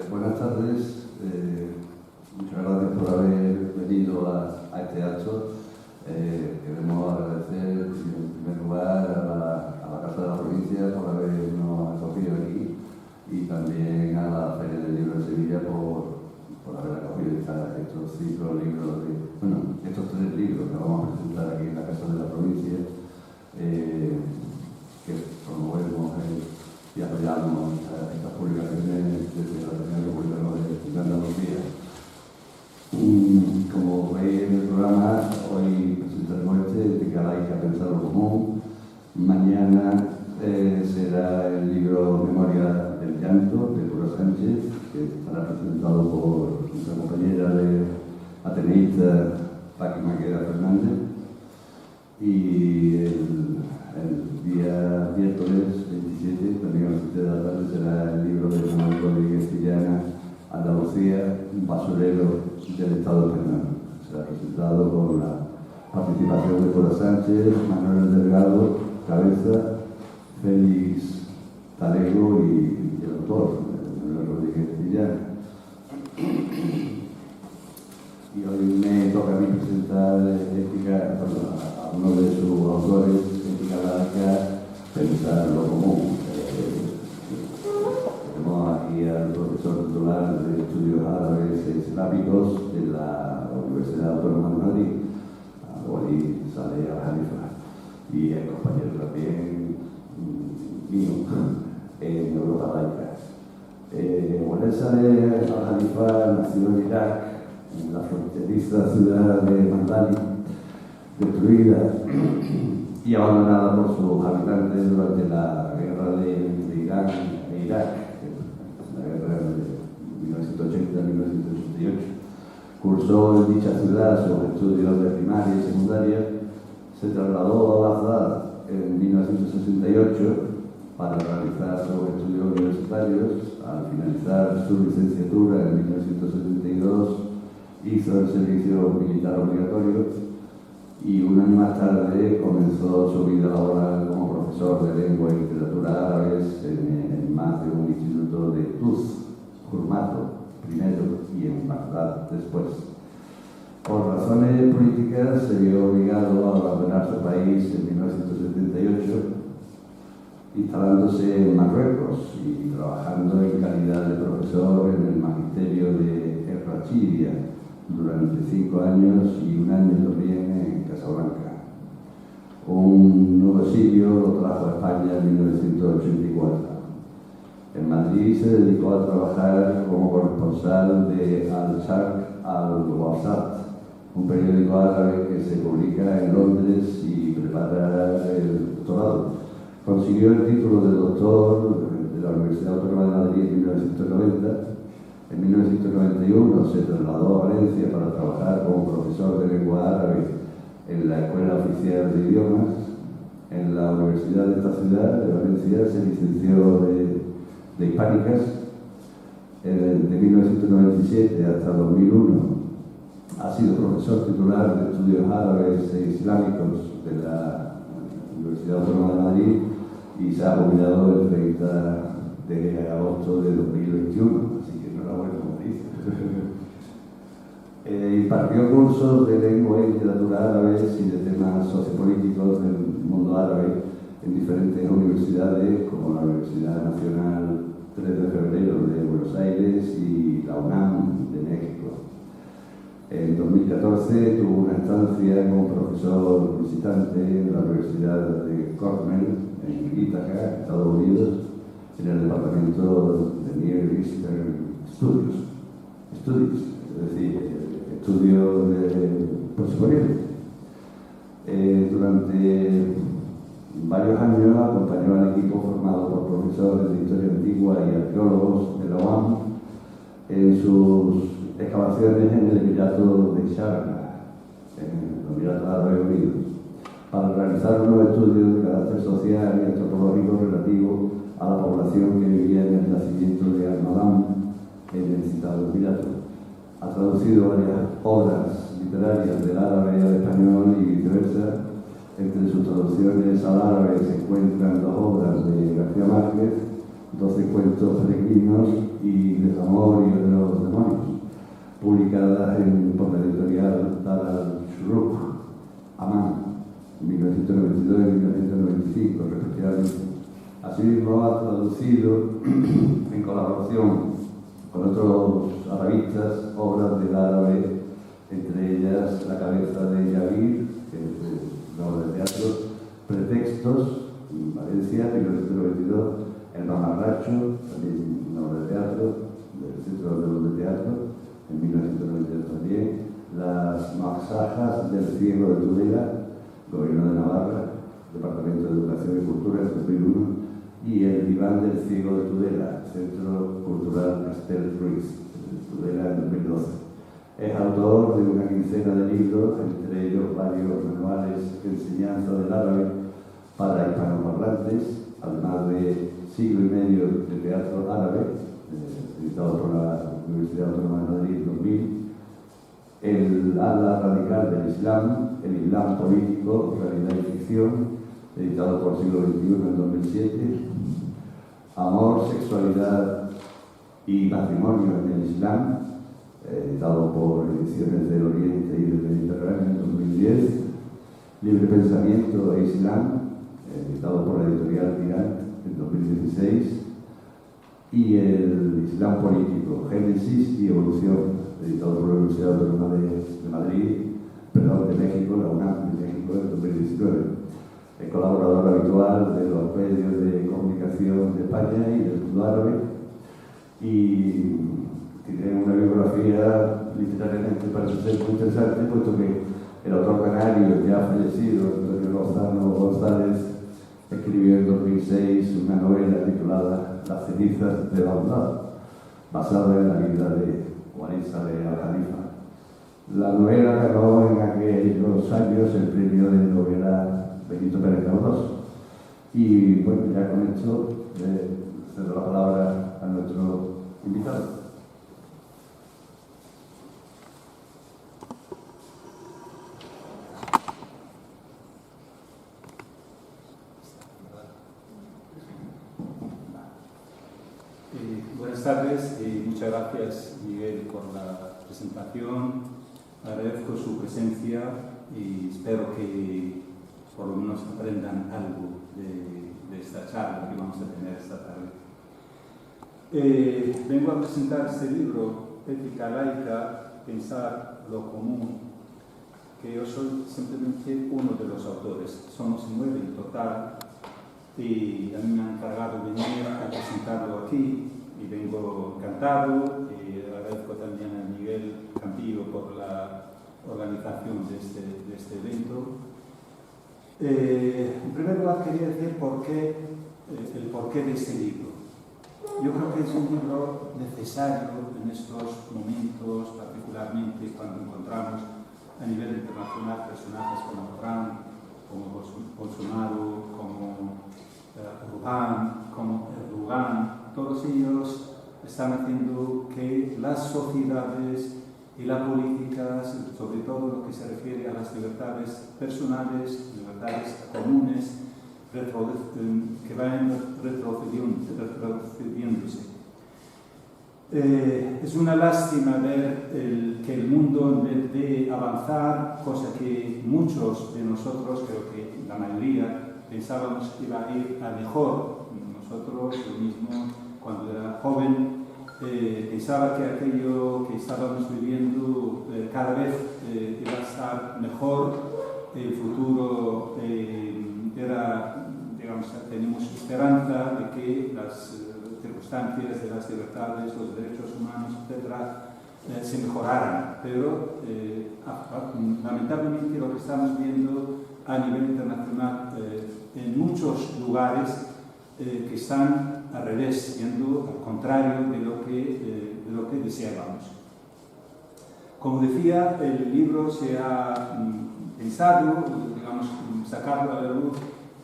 Buenas tardes, muchas gracias por haber venido a este acto. Queremos agradecer en primer lugar a la Casa de la Provincia por habernos acogido aquí y también a la Feria del Libro de Sevilla por haber acogido estos 5 libros, estos 3 libros que vamos a presentar aquí en la Casa de la Provincia, que promovemos y apoyamos estas publicaciones desde la Comunidad Gobierno de Andalucía. Como veis en el programa, hoy presentaremos de que laica pensar lo común. Mañana será el libro Memoria del Llanto, de Pura Sánchez, que estará presentado por nuestra compañera de ateneísta, Paqui Maqueda Fernández. Y el día miércoles 27, también a las 7 de la tarde, será el libro de Manuel Rodríguez Tillana, Andalucía, un basurero del Estado español. Será presentado con la participación de Pura Sánchez, Manuel Delgado, Cabeza, Félix Talego y el autor, Manuel Rodríguez Tillana. Y hoy me toca a mí presentar a uno de sus autores, Ética Laica, pensar lo común. Tenemos aquí al profesor titular de Estudios Árabes e Islámicos de la Universidad Autónoma de Madrid, Walid Saleh Al-Jalifa, y el compañero también mío en Europa Laica. Walid Saleh Al-Jalifa nació en Irak, en la fronteriza ciudad de Mandali, destruida y abandonada por sus habitantes durante la guerra de Irán e Irak, la guerra de 1980-1988. Cursó en dicha ciudad sus estudios de primaria y secundaria. Se trasladó a Bagdad en 1968 para realizar sus estudios universitarios. Al finalizar su licenciatura en 1972, hizo el servicio militar obligatorio y un año más tarde comenzó su vida laboral como profesor de lengua y literatura árabes en más de un instituto de Tuz, Jurmato primero y en Bagdad después. Por razones políticas se vio obligado a abandonar su país en 1978, instalándose en Marruecos y trabajando en calidad de profesor en el magisterio de El Rachidia durante 5 años y un año también en Casablanca. Un nuevo exilio lo trajo a España en 1984. En Madrid se dedicó a trabajar como corresponsal de Al-Sharq Al-Wasat, un periódico árabe que se publica en Londres y prepara el doctorado. Consiguió el título de doctor de la Universidad Autónoma de Madrid en 1990. En 1991 se trasladó a Valencia para trabajar como profesor de lengua árabe en la Escuela Oficial de Idiomas. En la Universidad de esta ciudad, de Valencia, se licenció de Hispánicas. De 1997 hasta 2001 ha sido profesor titular de Estudios Árabes e Islámicos de la Universidad Autónoma de Madrid y se ha jubilado el 30 de agosto de 2021. Impartió cursos de lengua y literatura árabes y de temas sociopolíticos del mundo árabe en diferentes universidades, como la Universidad Nacional 3 de Febrero de Buenos Aires y la UNAM de México. En 2014 tuvo una estancia como profesor visitante en la Universidad de Cornell, en Ítaca, Estados Unidos, en el departamento de Near Eastern Studies, es decir, estudios de Próximo Oriente. Durante varios años acompañó al equipo formado por profesores de historia antigua y arqueólogos de la UAM en sus excavaciones en el Emirato de Sharjah, en los Emiratos Árabes Unidos, para realizar unos estudios de carácter social y antropológico relativo a la población que vivía en el nacimiento de Al-Madam, en el citado Emirato. Ha traducido varias obras literarias del árabe al español y viceversa. Entre sus traducciones al árabe se encuentran 2 obras de García Márquez, 12 cuentos peregrinos y Desamor y otros demonios, publicada por la editorial Dar al-Shuruk, Amán, 1992 y 1995, respectivamente. Asimismo, ha traducido en colaboración con otros arabistas obras del árabe, entre ellas La cabeza de Yavir, que es una obra de teatro, Pretextos, en Valencia, 1992, El Mamarracho, también una obra de teatro, del Centro de Teatro, en 1992 también, Las Masajas del Ciego de Tudela, Gobierno de Navarra, Departamento de Educación y Cultura, en 2001, y El Diván del Ciego de Tudela, Centro Cultural Castel Ruiz, Tudela, en 2012. Es autor de una quincena de libros, entre ellos varios manuales de enseñanza del árabe para hispanoparlantes, además de siglo y medio de teatro árabe, editado por la Universidad Autónoma de Madrid en 2000, El ala radical del Islam, El Islam político, realidad y ficción, editado por Siglo XXI en 2007, Amor, sexualidad y matrimonio en el Islam, editado por Ediciones del Oriente y del Mediterráneo en 2010, Libre Pensamiento e Islam, editado por la editorial Tirant en 2016, y El Islam político, Génesis y Evolución, editado por la Universidad Autónoma de México, la UNAM de México en 2019. Es colaborador habitual de los medios de comunicación de España y del mundo árabe, y tiene una biografía literariamente parece ser muy interesante, puesto que el autor canario ya fallecido, Antonio Lozano González, escribió en 2006 una novela titulada Las cenizas de Bagdad, basada en la vida de Walid Saleh al-Jalifa. La novela ganó en aquellos años el premio de novela Benito Pérez Galdós. Y bueno, ya con esto cedo la palabra a nuestro invitado. Buenas tardes y muchas gracias, Miguel, por la presentación. Agradezco su presencia y espero que por lo menos aprendan algo de esta charla que vamos a tener esta tarde. Vengo a presentar este libro, Ética laica, Pensar lo común, que yo soy simplemente uno de los autores. Somos 9 en total y a mí me han encargado de venir a presentarlo aquí y vengo encantado y agradezco también a Miguel Campillo por la organización de este evento. En primer lugar quería decir el porqué de este libro. Yo creo que es un libro necesario en estos momentos, particularmente cuando encontramos a nivel internacional personajes como Trump, como Bolsonaro, como Orbán, como Erdogan. Todos ellos están haciendo que las sociedades y la política, sobre todo lo que se refiere a las libertades personales, libertades comunes, que vayan retrocediéndose. Es una lástima ver que el mundo, en vez de avanzar, cosa que muchos de nosotros, creo que la mayoría, pensábamos que iba a ir a mejor. Nosotros, lo mismo, cuando era joven, pensaba que aquello que estábamos viviendo cada vez iba a estar mejor, el futuro era, digamos, tenemos esperanza de que las circunstancias de las libertades, los derechos humanos, etc., se mejoraran, pero lamentablemente lo que estamos viendo a nivel internacional en muchos lugares que están al revés, yendo al contrario de lo que deseábamos. Como decía, el libro se ha pensado, digamos, sacarlo a la luz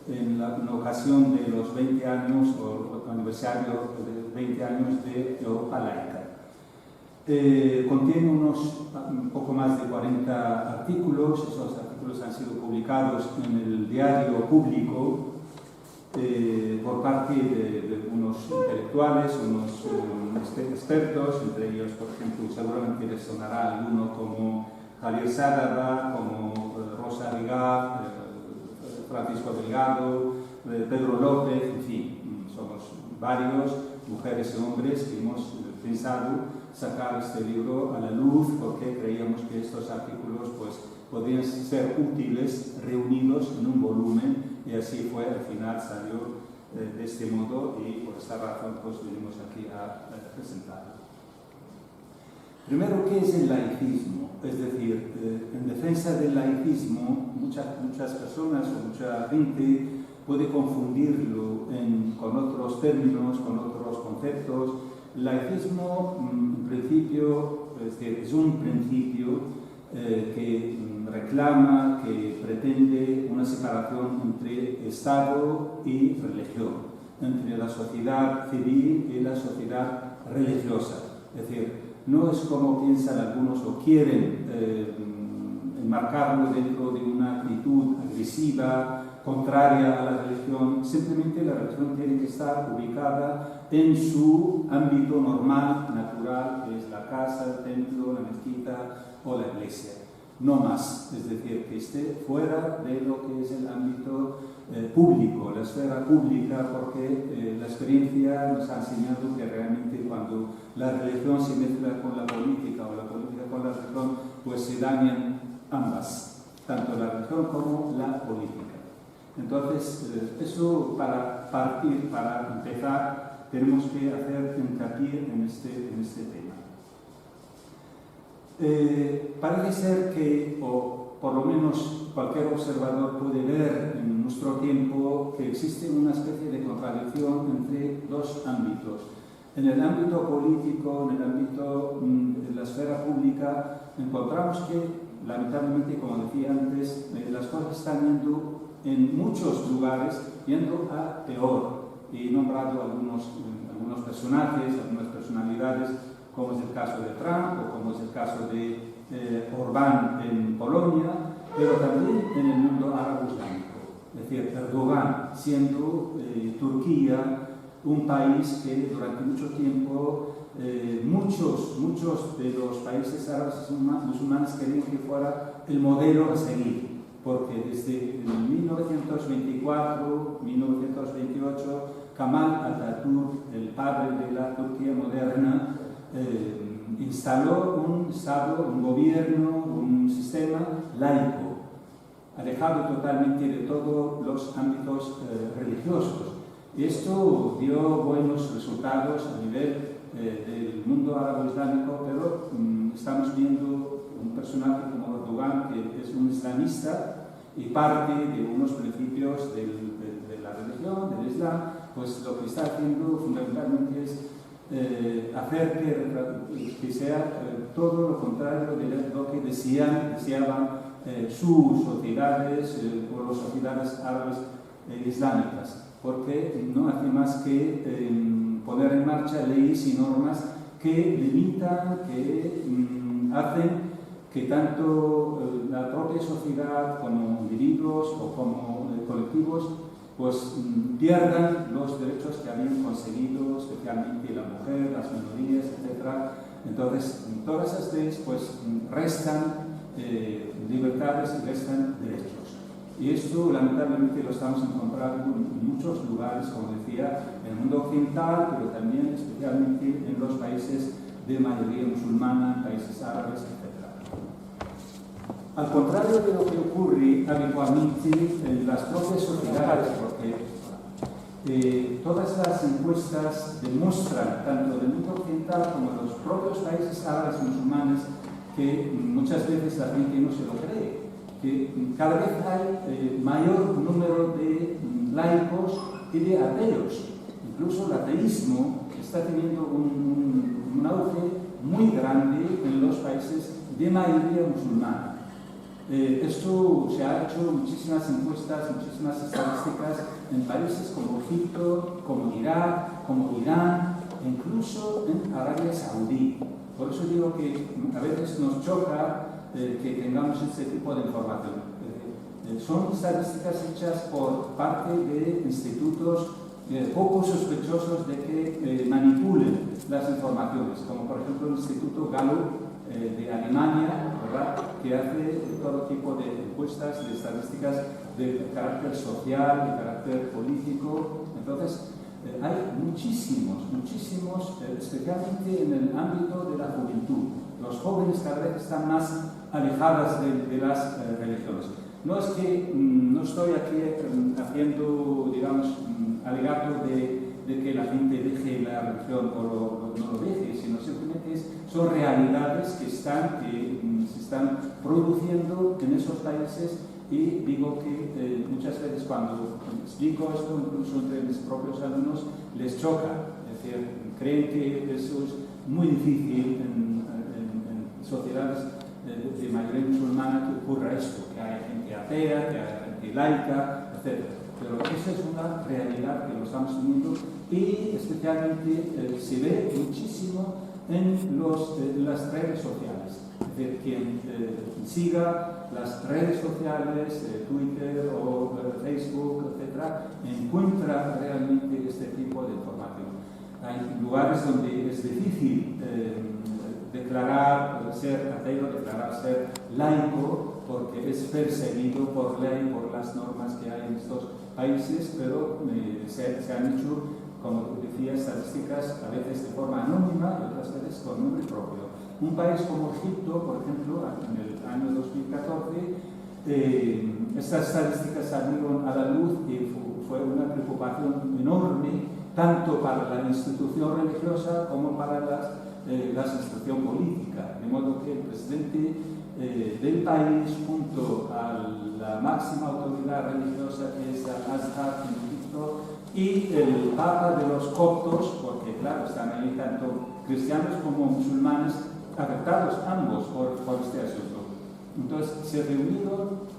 en la ocasión de los 20 años o aniversario de 20 años de Europa laica. Contiene un poco más de 40 artículos. Esos artículos han sido publicados en el Diario Público por parte de unos intelectuales, unos expertos, entre ellos, por ejemplo, seguramente les sonará alguno como Javier Sádava, como Rosa Rigar, Francisco Delgado, Pedro López, en fin, somos varios, mujeres y hombres, que hemos pensado sacar este libro a la luz porque creíamos que estos artículos pues, podrían ser útiles reunidos en un volumen, y así fue, al final salió de este modo, y por esta razón pues venimos aquí a presentarlo. Primero, ¿qué es el laicismo? Es decir, en defensa del laicismo, muchas personas o mucha gente puede confundirlo con otros términos, con otros conceptos. El laicismo, en principio, es un principio que reclama, que pretende una separación entre Estado y religión, entre la sociedad civil y la sociedad religiosa. Es decir, no es como piensan algunos o quieren enmarcarlo dentro de una actitud agresiva, contraria a la religión. Simplemente la religión tiene que estar ubicada en su ámbito normal, natural, que es la casa, el templo, la mezquita o la iglesia. No más, es decir, que esté fuera de lo que es el ámbito público, la esfera pública, porque la experiencia nos ha enseñado que realmente cuando la religión se mezcla con la política o la política con la religión, pues se dañan ambas, tanto la religión como la política. Entonces, eso para partir, para empezar, tenemos que hacer hincapié en este tema. Parece ser que, o por lo menos cualquier observador puede ver en nuestro tiempo, que existe una especie de contradicción entre dos ámbitos. En el ámbito político, en el ámbito de la esfera pública, encontramos que, lamentablemente, como decía antes, las cosas están yendo en muchos lugares, yendo a peor. He nombrado algunos personajes, algunas personalidades, como es el caso de Trump o como es el caso de Orbán en Polonia, pero también en el mundo árabe islámico. Es decir, Erdogan siendo Turquía un país que durante mucho tiempo muchos de los países árabes musulmanes querían que fuera el modelo a seguir, porque desde 1924, 1928, Kemal Atatürk, el padre de la Turquía moderna, instaló un Estado, un gobierno, un sistema laico, alejado totalmente de todos los ámbitos religiosos. Esto dio buenos resultados a nivel del mundo árabe-islámico, pero estamos viendo un personaje como Erdogan, que es un islamista y parte de unos principios de la religión, del Islam, pues lo que está haciendo fundamentalmente es hacer que sea todo lo contrario de lo que deseaban sus sociedades o las sociedades árabes islámicas, porque no hace más que poner en marcha leyes y normas que limitan, que hacen que tanto la propia sociedad como individuos o como colectivos pues pierdan los derechos que habían conseguido, especialmente la mujer, las minorías, etc. Entonces, todas esas leyes pues restan libertades y restan derechos. Y esto lamentablemente lo estamos encontrando en muchos lugares, como decía, en el mundo occidental, pero también especialmente en los países de mayoría musulmana, países árabes, etc. Al contrario de lo que ocurre habitualmente en las propias sociedades, porque todas las encuestas demuestran, tanto del mundo occidental como de los propios países árabes musulmanes, que muchas veces la gente no se lo cree, que cada vez hay mayor número de laicos y de ateos. Incluso el ateísmo está teniendo un auge muy grande en los países de mayoría musulmana. Esto se ha hecho muchísimas encuestas, muchísimas estadísticas en países como Egipto, como Irak, como Irán, e incluso en Arabia Saudí. Por eso digo que a veces nos choca que tengamos este tipo de información. son estadísticas hechas por parte de institutos poco sospechosos de que manipulen las informaciones, como por ejemplo el Instituto Gallup de Alemania, ¿verdad?, que hace todo tipo de encuestas, de estadísticas de carácter social, de carácter político. Entonces, hay muchísimos, especialmente en el ámbito de la juventud. Los jóvenes cada vez están más alejadas de las religiones. No es que no estoy aquí haciendo, digamos, alegato de que la gente deje la religión o no lo deje, sino simplemente son realidades que se están produciendo en esos países. Y digo que muchas veces cuando explico esto, incluso entre mis propios alumnos, les choca. Es decir, creen que eso es muy difícil en sociedades de mayoría musulmana que ocurra esto, que haya gente atea, que haya gente laica, etc. Pero esa es una realidad que lo estamos teniendo y especialmente se ve muchísimo en las redes sociales. Es decir, quien siga las redes sociales, Twitter o Facebook, etc., encuentra realmente este tipo de información. Hay lugares donde es difícil declarar ser ateo, declarar ser laico, porque es perseguido por ley, por las normas que hay en estos países, pero se han hecho, como decía, estadísticas a veces de forma anónima y otras veces con nombre propio. Un país como Egipto, por ejemplo, en el año 2014, estas estadísticas salieron a la luz y fue una preocupación enorme, tanto para la institución religiosa como para la institución política. De modo que el presidente del país, junto a la máxima autoridad religiosa que es Al-Azhar en Egipto, y el Papa de los coptos, porque claro, están ahí tanto cristianos como musulmanes, afectados ambos por este asunto. Entonces se reunieron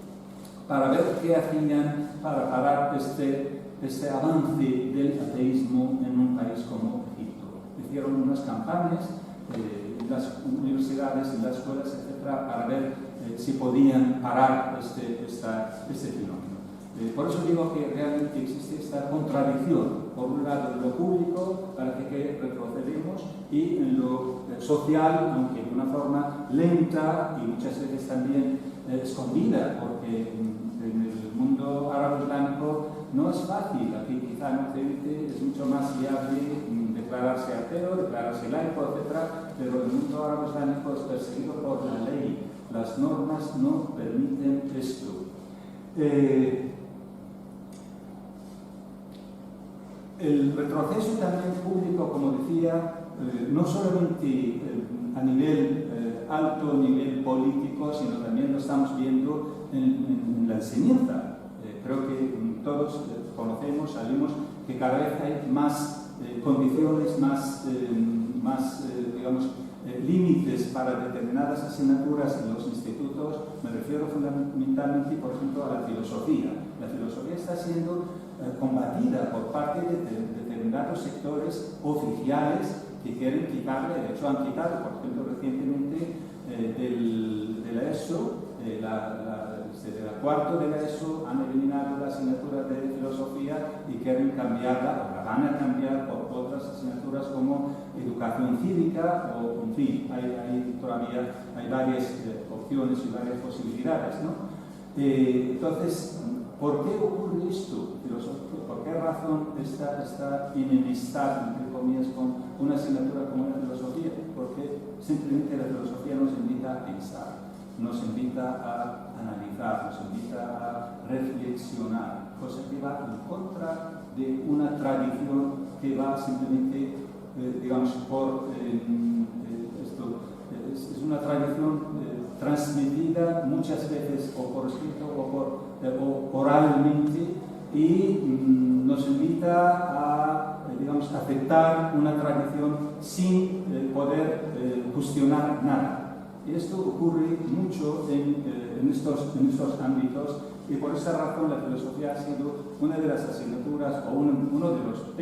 para ver qué hacían para parar este avance del ateísmo en un país como Egipto. Hicieron unas campañas en las universidades, en las escuelas, etc., para ver si podían parar este fenómeno. Por eso digo que realmente existe esta contradicción, por un lado en lo público, para que retrocedemos, y en lo social, aunque de una forma lenta y muchas veces también escondida, porque en el mundo árabe islámico no es fácil. Aquí quizá en Occidente es mucho más viable declararse ateo, declararse laico, etc., pero el mundo árabe islámico es perseguido por la ley. Las normas no permiten esto. El retroceso también público, como decía, no solamente a nivel alto, nivel político, sino también lo estamos viendo en la enseñanza. Creo que todos conocemos, sabemos que cada vez hay más condiciones, más digamos, límites para determinadas asignaturas en los institutos. Me refiero fundamentalmente, por ejemplo, a la filosofía. La filosofía está siendo combatida por parte de determinados sectores oficiales que quieren quitarle. De hecho, han quitado, por ejemplo, recientemente de la ESO, de la cuarto de la ESO, han eliminado la asignatura de filosofía y quieren cambiarla, o la van a cambiar por otras asignaturas como educación cívica, o en fin, todavía hay varias opciones y varias posibilidades, ¿no? Entonces, ¿por qué ocurre esto? ¿Por qué razón esta enemistad, entre comillas, con una asignatura como la filosofía? Porque simplemente la filosofía nos invita a pensar, nos invita a analizar, nos invita a reflexionar, cosa que va en contra de una tradición que va simplemente, digamos, por esto. Es una tradición transmitida muchas veces o por escrito o oralmente, y nos invita a, digamos, aceptar una tradición sin poder cuestionar nada. Y esto ocurre mucho en estos ámbitos, y por esa razón la filosofía ha sido una de las asignaturas o uno de los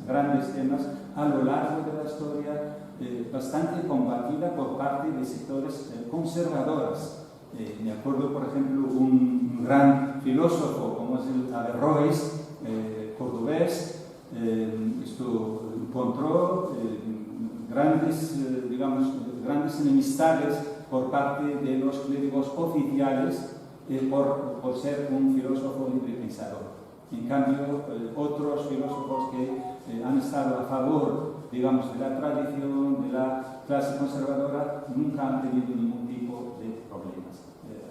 grandes temas a lo largo de la historia, bastante combatida por parte de sectores conservadores Me acuerdo, por ejemplo, un gran filósofo como es el Averroes, cordobés, encontró grandes enemistades por parte de los clérigos oficiales por ser un filósofo libre pensador. En cambio, otros filósofos que han estado a favor, digamos, de la tradición, de la clase conservadora, nunca han tenido ningún tipo de problemas.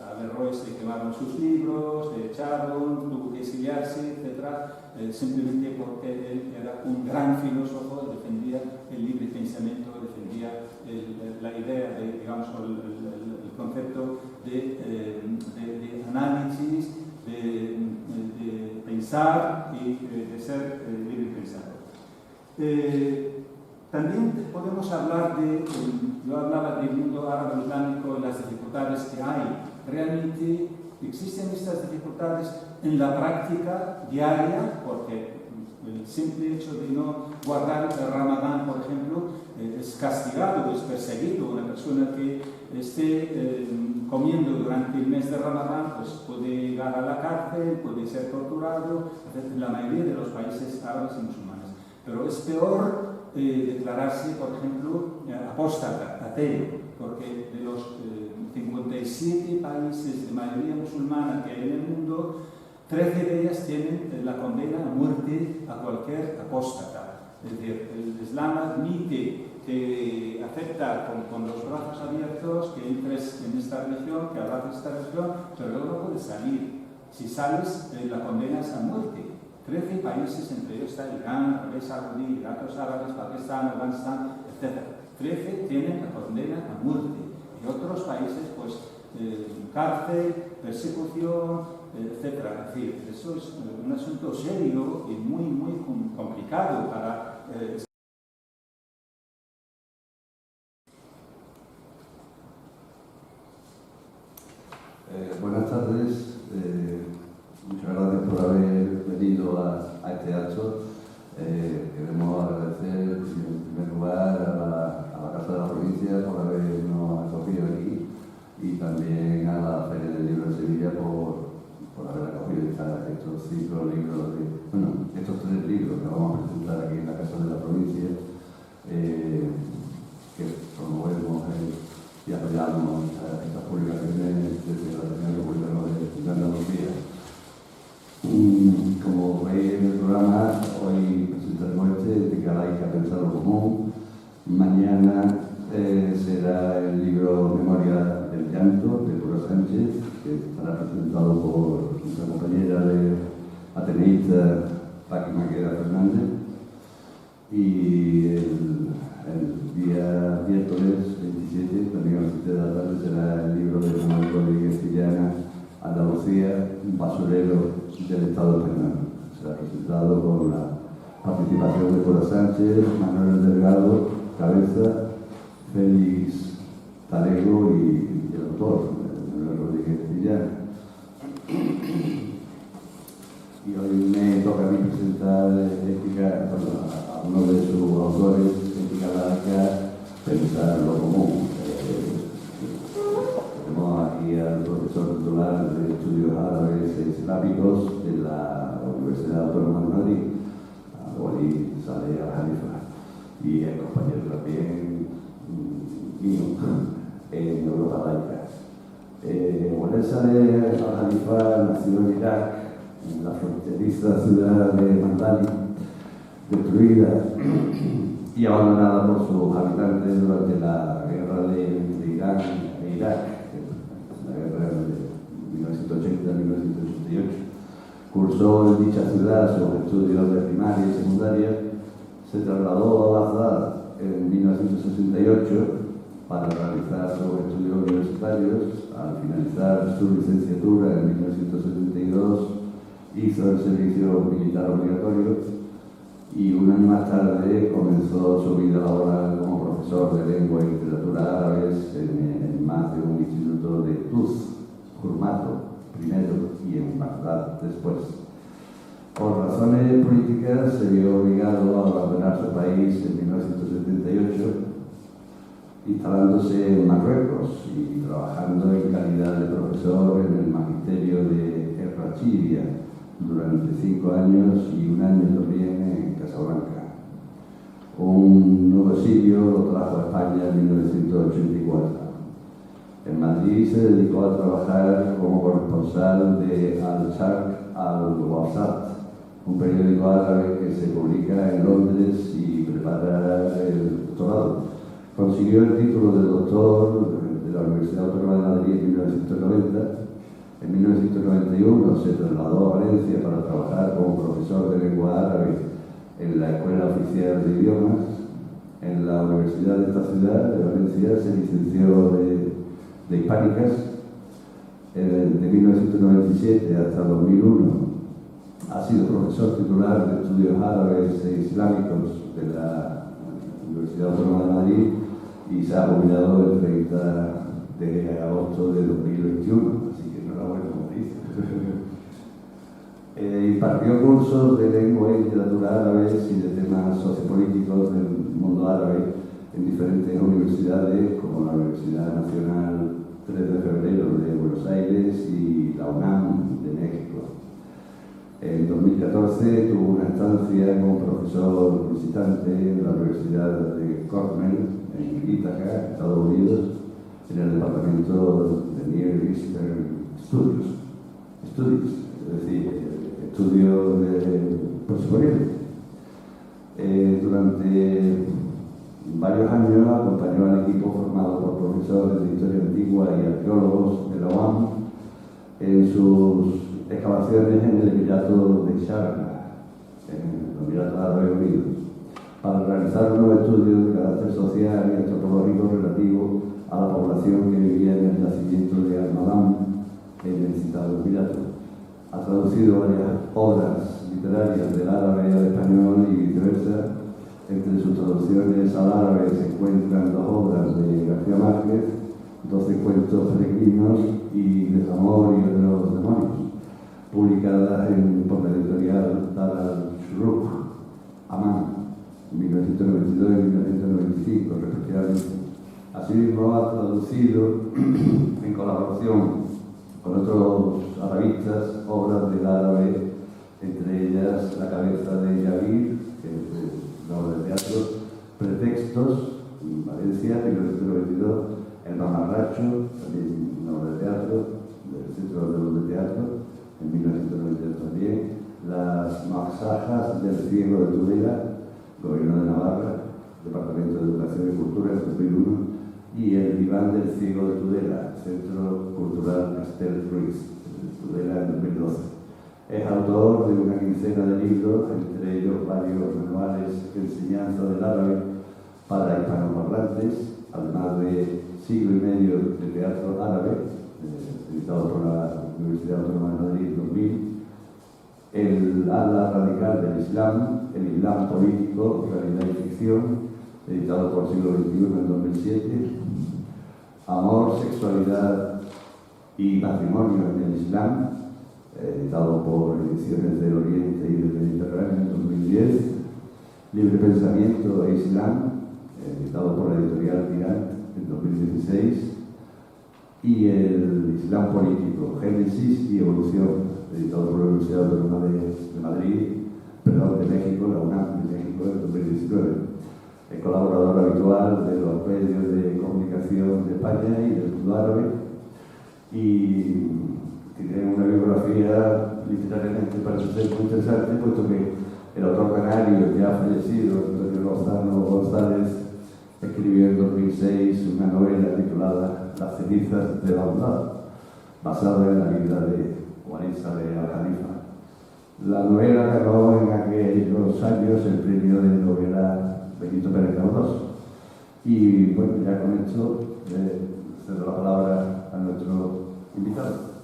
Averroes se quemaron sus libros, se echaron, tuvo que exiliarse, etc., simplemente porque él era un gran filósofo, defendía el libre pensamiento, defendía la idea, digamos, el concepto de análisis, de pensar y de ser libre pensador. También podemos hablar yo hablaba del mundo árabe islámico y las dificultades que hay. Realmente existen estas dificultades en la práctica diaria, porque el simple hecho de no guardar el Ramadán, por ejemplo, es castigado, es perseguido. Una persona que esté comiendo durante el mes de Ramadán, pues puede llegar a la cárcel, puede ser torturado, en la mayoría de los países árabes y musulmanes. Pero es peor declararse, por ejemplo, apóstata, ateo, porque de los 57 países de mayoría musulmana que hay en el mundo, 13 de ellas tienen la condena a muerte a cualquier apóstata. Es decir, el Islam admite que acepta con los brazos abiertos que entres en esta religión, que abraces esta religión, pero luego no puedes salir. Si sales, la condena es a muerte. 13 países, entre ellos está Irán, Arabia Saudí, Emiratos Árabes, Pakistán, Afganistán, etc. 13 tienen la condena a muerte. Y otros países, pues, cárcel, persecución, etc. Es decir, eso es un asunto serio y muy, muy complicado para... Buenas tardes. Muchas gracias por haber venido a este acto. Queremos agradecer en primer lugar a la Casa de la Provincia por habernos acogido aquí y también a la Feria del Libro de Sevilla por haber acogido estos 5 libros, estos 3 libros que vamos a presentar aquí en la Casa de la Provincia, que promovemos y apoyamos estas publicaciones desde la Región de Andalucía. Como veis en el programa, hoy presentaremos de que hay que pensar lo común. Mañana será el libro Memoria del Llanto, de Pura Sánchez, que estará presentado por nuestra compañera de ateneísta, Paqui Maqueda Fernández. Y el día miércoles 27, también a las 7 de la tarde, será el libro de Manuel Rodríguez Sillana, Andalucía, un basurero del Estado español. Será presentado con la participación de Pura Sánchez, Manuel Delgado, Cabeza, Félix Talego y el autor, Manuel Rodríguez Sillana. Y hoy me toca a mí presentar a uno de sus autores, Ética Laica, Pensar lo Común. Tenemos aquí al profesor titular de Estudios Árabes e Islámicos de la Universidad Autónoma de Madrid, Walid Saleh Al-Jalifa, y el compañero también mío en Europa Laica. Walid Saleh Al-Jalifa nació en Irak, en la fronteriza ciudad de Mandali, destruida y abandonada por sus habitantes durante la guerra de Irán e Irak, la guerra de 1980-1988. Cursó en dicha ciudad sus estudios de primaria y secundaria, se trasladó a Bagdad en 1968 para realizar sus estudios universitarios. Al finalizar su licenciatura en 1972, hizo el servicio militar obligatorio y un año más tarde comenzó su vida laboral como profesor de lengua y literatura árabes en más de un instituto de Tuz, Jurmato primero y en Bagdad después. Por razones políticas se vio obligado a abandonar su país en 1978, instalándose en Marruecos y trabajando en calidad de profesor en el magisterio de Errachidia durante 5 años y 1 año también en Casablanca. Un nuevo exilio lo trajo a España en 1984. En Madrid se dedicó a trabajar como corresponsal de Al-Sharq al-Wasat, un periódico árabe que se publica en Londres y prepara el doctorado. Consiguió el título de doctor de la Universidad Autónoma de Madrid en 1990. En 1991 se trasladó a Valencia para trabajar como profesor de lengua árabe en la Escuela Oficial de Idiomas. En la Universidad de esta ciudad, de Valencia, se licenció de Hispánicas. De 1997 hasta 2001 ha sido profesor titular de estudios árabes e islámicos de la Universidad Autónoma de Madrid y se ha jubilado el 30 de agosto de 2021, así que enhorabuena, como dice. Impartió cursos de lengua y literatura árabes y de temas sociopolíticos del mundo árabe en diferentes universidades, como la Universidad Nacional 3 de Febrero de Buenos Aires y la UNAM de México. En 2014 tuvo una estancia como profesor visitante en la Universidad de Cornell, en Ítaca, Estados Unidos, en el departamento de Near Eastern Studies, es decir, estudios de Próximo Oriente. Durante varios años acompañó al equipo formado por profesores de historia antigua y arqueólogos de la UAM en sus excavaciones en el Emirato de Sharjah, en los Emiratos Árabes Unidos, para realizar unos estudios de carácter social y antropológico relativo a la población que vivía en el yacimiento de Al-Madam, en el citado Emirato. Ha traducido varias obras literarias del árabe al español y viceversa. Entre sus traducciones al árabe se encuentran 2 obras de García Márquez, 12 cuentos peregrinos y Desamor y otros demonios, publicadas por la editorial Dar al-Shuruk, Amán, 1992 y 1995, respectivamente. Asimismo, ha traducido, en colaboración con otros arabistas, obras del árabe, entre ellas La cabeza de Yavir, que es una obra de teatro, Pretextos, en Valencia, 1992, El Mamarracho, también una obra de teatro, del Centro de Teatro, en 1992 también, Las Masajas del Ciego de Tudela, Gobierno de Navarra, Departamento de Educación y Cultura, en 2001, y El Diván del Ciego de Tudela, Centro Cultural Castel Ruiz, Tudela, en 2012. Es autor de una quincena de libros, entre ellos varios manuales de enseñanza del árabe para hispanoparlantes, además de siglo y medio de teatro árabe, editado por la Universidad Autónoma de Madrid en 2000, El ala radical del Islam, El Islam político, realidad y ficción, editado por Siglo XXI en 2007, Amor, sexualidad y matrimonio en el Islam, editado por Ediciones del Oriente y del Mediterráneo en 2010, Libre Pensamiento e Islam, editado por la editorial Tirant en 2016, y El Islam político, Génesis y Evolución, editado por la Universidad Autónoma de Madrid, perdón, de México, la UNAM de México en 2019. Es colaborador habitual de los medios de comunicación de España y del mundo árabe, y tiene una biografía literariamente parece ser muy interesante, puesto que el autor canario ya fallecido, Antonio Lozano González, escribió en 2006 una novela titulada Las cenizas de Bagdad, basada en la vida de Walid Saleh al-Jalifa. La novela ganó en aquellos años el premio de novela Benito Pérez Galdós. Y bueno, ya con esto cedo la palabra a nuestro invitado.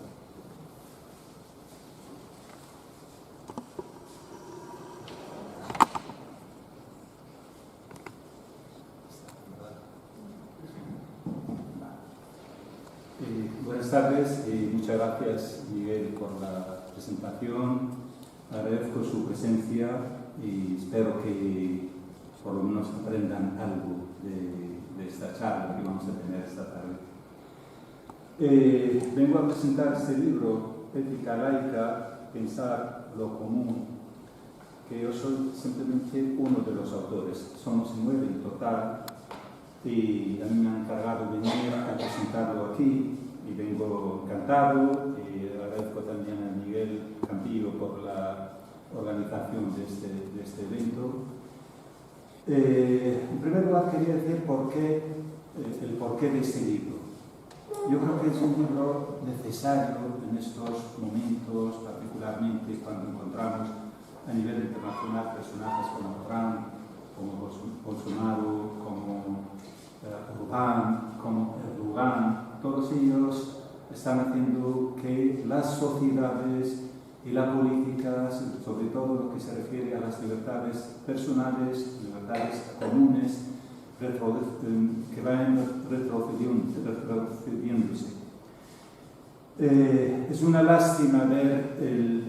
Buenas tardes y muchas gracias, Miguel, por la presentación. Agradezco su presencia y espero que por lo menos aprendan algo de esta charla que vamos a tener esta tarde. Vengo a presentar este libro, Ética laica, pensar lo común, que yo soy simplemente uno de los autores. Somos 9 en total y a mí me han encargado venir a presentarlo aquí y vengo encantado y agradezco también a Miguel Campillo por la organización de este evento. En primer lugar quería decir el porqué de este libro. Yo creo que es un libro necesario en estos momentos, particularmente cuando encontramos a nivel internacional personajes como Trump, como Bolsonaro, como Orbán, como Erdogan. Todos ellos están haciendo que las sociedades y la política, sobre todo lo que se refiere a las libertades personales, libertades comunes, que vayan retrocediéndose. Es una lástima ver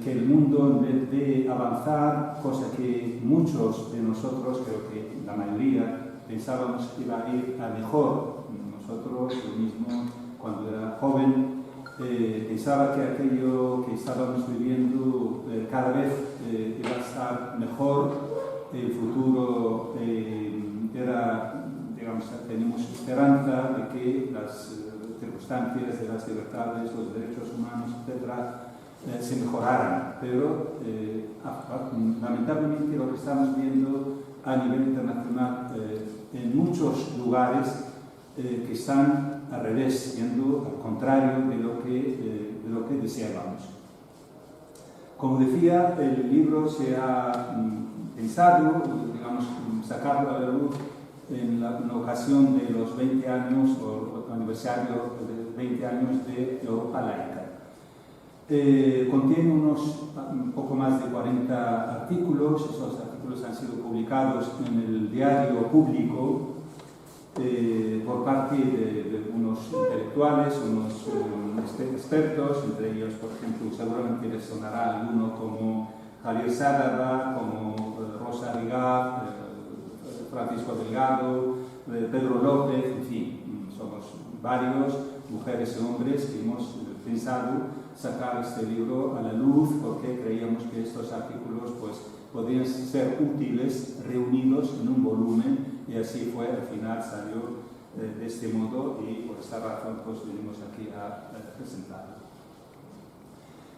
que el mundo, en vez de avanzar, cosa que muchos de nosotros, creo que la mayoría, pensábamos que iba a ir a mejor. Nosotros, yo mismo, cuando era joven, pensaba que aquello que estábamos viviendo cada vez iba a estar mejor, el futuro era, digamos, tenemos esperanza de que las circunstancias de las libertades, los derechos humanos, etc., se mejoraran, pero lamentablemente lo que estamos viendo a nivel internacional en muchos lugares que están al revés, yendo al contrario de lo que deseábamos. Como decía, el libro se ha pensado, digamos, sacarlo a la luz en la ocasión de los 20 años o aniversario de 20 años de Europa laica. Contiene un poco más de 40 artículos. Esos artículos han sido publicados en el diario público por parte de unos intelectuales, unos expertos, entre ellos, por ejemplo, seguramente les sonará alguno como Javier Sádaga, como Rosa Rigaz, Francisco Delgado, Pedro López, en fin, somos varios, mujeres y hombres, que hemos pensado sacar este libro a la luz porque creíamos que estos artículos pues, podrían ser útiles reunidos en un volumen y así fue, al final salió de este modo y por esta razón pues venimos aquí a presentarlo.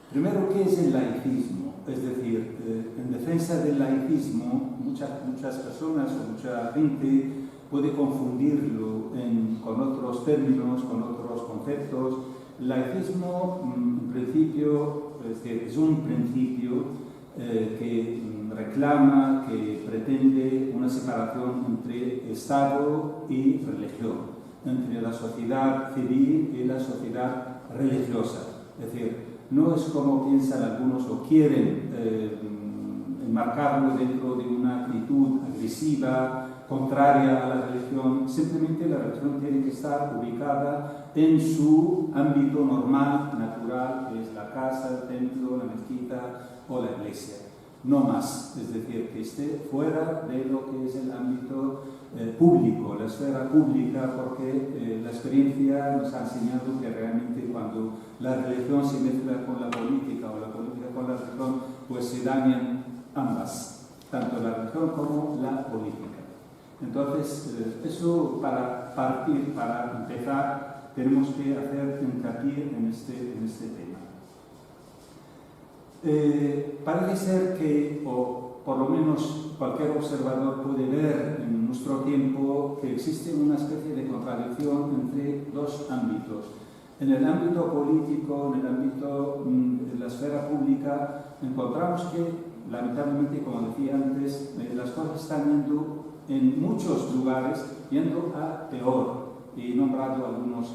Primero, ¿qué es el laicismo? Es decir, en defensa del laicismo, muchas personas o mucha gente puede confundirlo con otros términos, con otros conceptos. El laicismo, en principio, es un principio que reclama, que pretende una separación entre Estado y religión, entre la sociedad civil y la sociedad religiosa. Es decir, no es como piensan algunos o quieren enmarcarlo dentro de una actitud agresiva, contraria a la religión. Simplemente la religión tiene que estar ubicada en su ámbito normal, natural, que es la casa, el templo, la mezquita o la iglesia. No más, es decir, que esté fuera de lo que es el ámbito público, la esfera pública, porque la experiencia nos ha enseñado que realmente cuando la religión se mezcla con la política o la política con la religión, pues se dañan ambas, tanto la religión como la política. Entonces, eso para partir, para empezar, tenemos que hacer hincapié en este tema. Parece ser que, o por lo menos cualquier observador puede ver en nuestro tiempo, que existe una especie de contradicción entre dos ámbitos. En el ámbito político, en el ámbito de la esfera pública, encontramos que, lamentablemente, como decía antes, las cosas están yendo en muchos lugares, yendo a peor. Y he nombrado algunos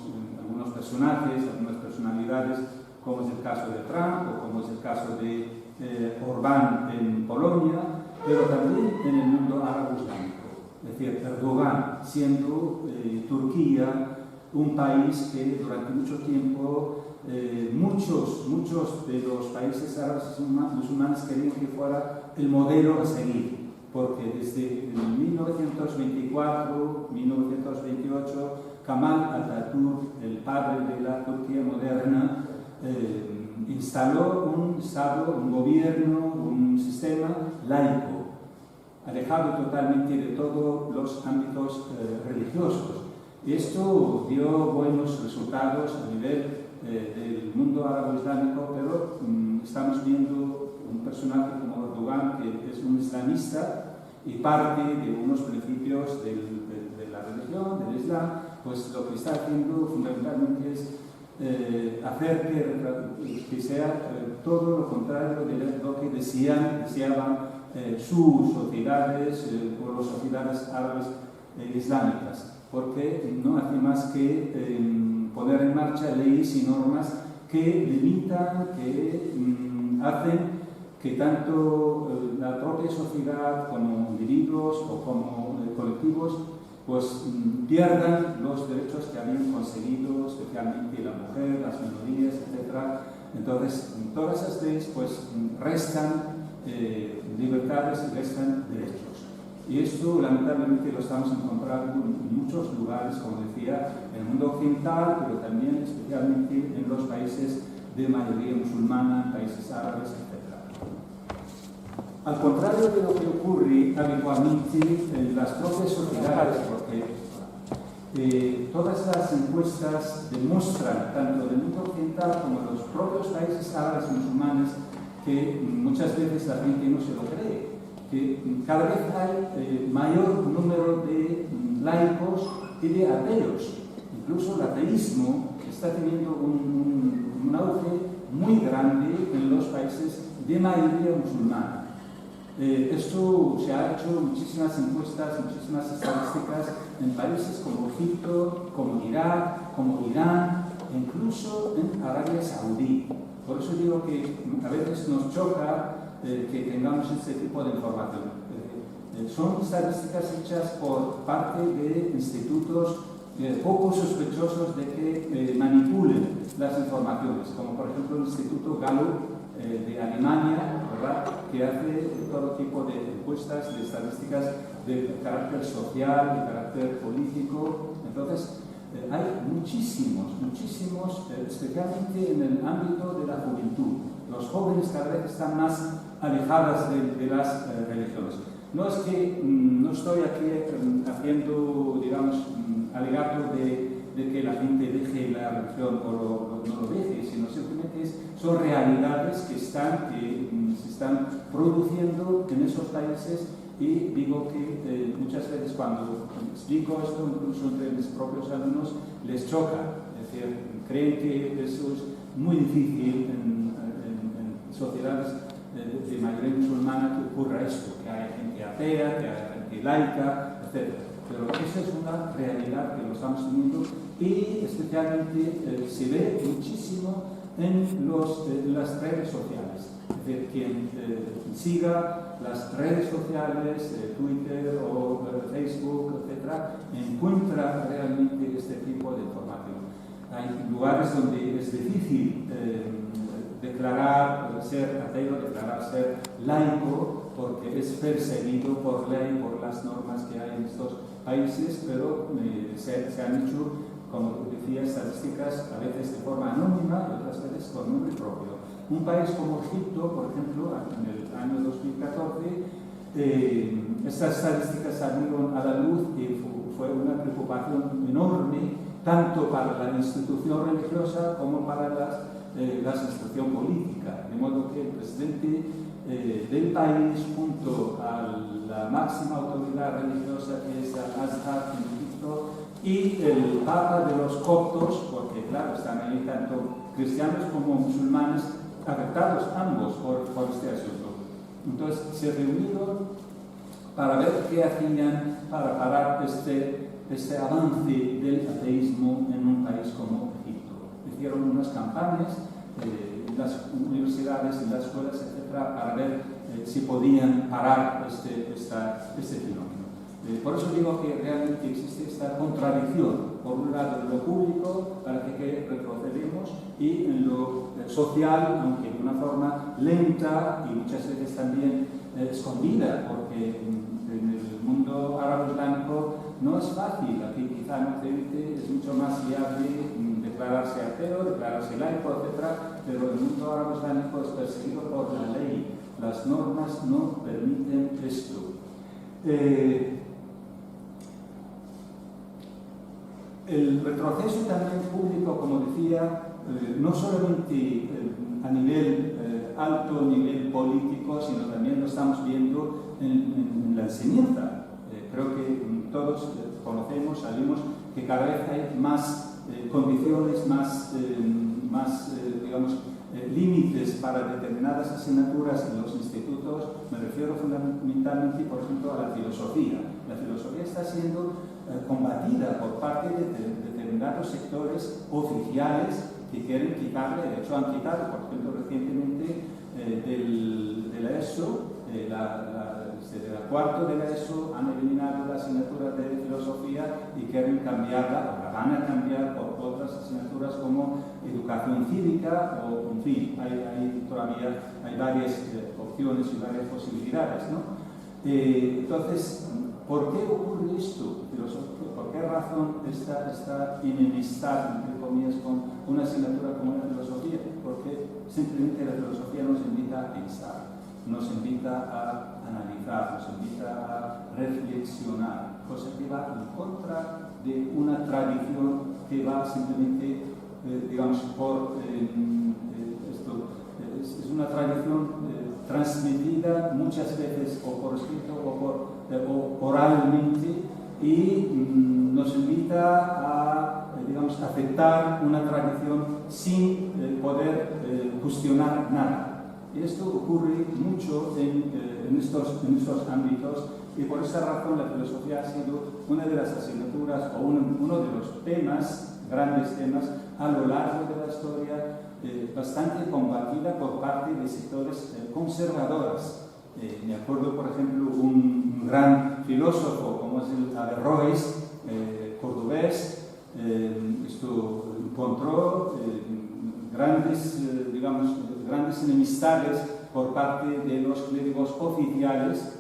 personajes, algunas personalidades, como es el caso de Trump o como es el caso de Orbán en Polonia, pero también en el mundo árabe islámico. Es decir, Erdogan, siendo Turquía un país que durante mucho tiempo muchos de los países árabes musulmanes querían que fuera el modelo a seguir, porque desde 1924, 1928, Kemal Atatürk, el padre de la Turquía instaló un Estado, un gobierno, un sistema laico, alejado totalmente de todos los ámbitos religiosos. Esto dio buenos resultados a nivel del mundo árabe-islámico, pero estamos viendo un personaje como Erdogan, que es un islamista y parte de unos principios de la religión, del Islam, pues lo que está haciendo fundamentalmente es hacer que sea todo lo contrario de lo que deseaban sus sociedades o las sociedades árabes islámicas, porque no hace más que poner en marcha leyes y normas que limitan, que hacen que tanto la propia sociedad como individuos o como colectivos pues pierdan los derechos que habían conseguido, especialmente la mujer, las minorías, etc. Entonces, todas esas leyes pues restan libertades y restan derechos. Y esto lamentablemente lo estamos encontrando en muchos lugares, como decía, en el mundo occidental, pero también especialmente en los países de mayoría musulmana, países árabes, etc. Al contrario de lo que ocurre habitualmente en las propias sociedades, porque todas las encuestas demuestran, tanto del mundo occidental como de los propios países árabes musulmanes, que muchas veces la gente no se lo cree, que cada vez hay mayor número de laicos y de ateos. Incluso el ateísmo está teniendo un auge muy grande en los países de mayoría musulmana. Esto se ha hecho muchísimas encuestas, muchísimas estadísticas en países como Egipto, como Irak, como Irán, e incluso en Arabia Saudí. Por eso digo que a veces nos choca que tengamos este tipo de información. Son estadísticas hechas por parte de institutos poco sospechosos de que manipulen las informaciones, como por ejemplo el Instituto Gallup de Alemania, ¿verdad?, que hace todo tipo de encuestas, de estadísticas de carácter social, de carácter político. Entonces, hay muchísimos, especialmente en el ámbito de la juventud. Los jóvenes cada vez están más alejadas de las religiones. No es que no estoy aquí haciendo, digamos, alegato de que la gente deje la religión o no lo deje, sino simplemente son realidades que se están produciendo en esos países. Y digo que muchas veces cuando explico esto, incluso entre mis propios alumnos, les choca. Es decir, creen que eso es muy difícil en sociedades de mayoría musulmana que ocurra esto, que haya gente atea, que haya gente laica, etc. Pero esa es una realidad que lo estamos teniendo y especialmente se ve muchísimo en las redes sociales. Es decir, quien siga las redes sociales, Twitter o Facebook, etc., encuentra realmente este tipo de información. Hay lugares donde es difícil declarar ser ateo, declarar ser laico, porque es perseguido por ley, por las normas que hay en estos países, pero se han hecho, como decía, estadísticas a veces de forma anónima y otras veces con nombre propio. Un país como Egipto, por ejemplo, en el año 2014, estas estadísticas salieron a la luz y fue una preocupación enorme, tanto para la institución religiosa como para la institución política. De modo que el presidente del país, junto a la máxima autoridad religiosa que es Al-Azhar en Egipto, y el Papa de los coptos, porque claro, están ahí tanto cristianos como musulmanes, afectados ambos por este asunto. Entonces se reunieron para ver qué hacían para parar este avance del ateísmo en un país como Egipto. Hicieron unas campañas en las universidades, en las escuelas, etc., para ver si podían parar este fenómeno. Por eso digo que realmente existe esta contradicción, por un lado en lo público, para que retrocedemos, y en lo social, aunque de una forma lenta y muchas veces también escondida, porque en el mundo árabe-islámico no es fácil. Aquí quizá en Occidente es mucho más viable declararse ateo, declararse laico, etc. Pero el mundo árabe islámico es perseguido por la ley. Las normas no permiten esto. El retroceso también público, como decía, no solamente a nivel alto, nivel político, sino también lo estamos viendo en la enseñanza. Creo que todos conocemos, sabemos que cada vez hay más condiciones, más digamos, límites para determinadas asignaturas en los institutos. Me refiero fundamentalmente, por ejemplo, a la filosofía. La filosofía está siendo combatida por parte de determinados sectores oficiales que quieren quitarle, de hecho han quitado, por ejemplo, recientemente de la ESO, de la cuarto de la ESO, han eliminado la asignatura de filosofía y quieren cambiarla, o la van a cambiar por otras asignaturas como educación cívica, o en fin, todavía hay varias opciones y varias posibilidades, ¿no? Entonces, ¿por qué ocurre esto? ¿Por qué razón esta enemistad, entre comillas, con una asignatura como la filosofía? Porque simplemente la filosofía nos invita a pensar, nos invita a analizar, nos invita a reflexionar, cosa que va en contra de una tradición que va simplemente, digamos, por esto. Es una tradición transmitida muchas veces o por escrito o oralmente, y nos invita a, digamos, aceptar una tradición sin poder cuestionar nada. Y esto ocurre mucho en estos ámbitos, y por esa razón la filosofía ha sido una de las asignaturas o uno de los temas, grandes temas, a lo largo de la historia, bastante combatida por parte de sectores conservadores. Me acuerdo, por ejemplo, un gran filósofo como es el Averroes, cordobés, encontró grandes enemistades por parte de los clérigos oficiales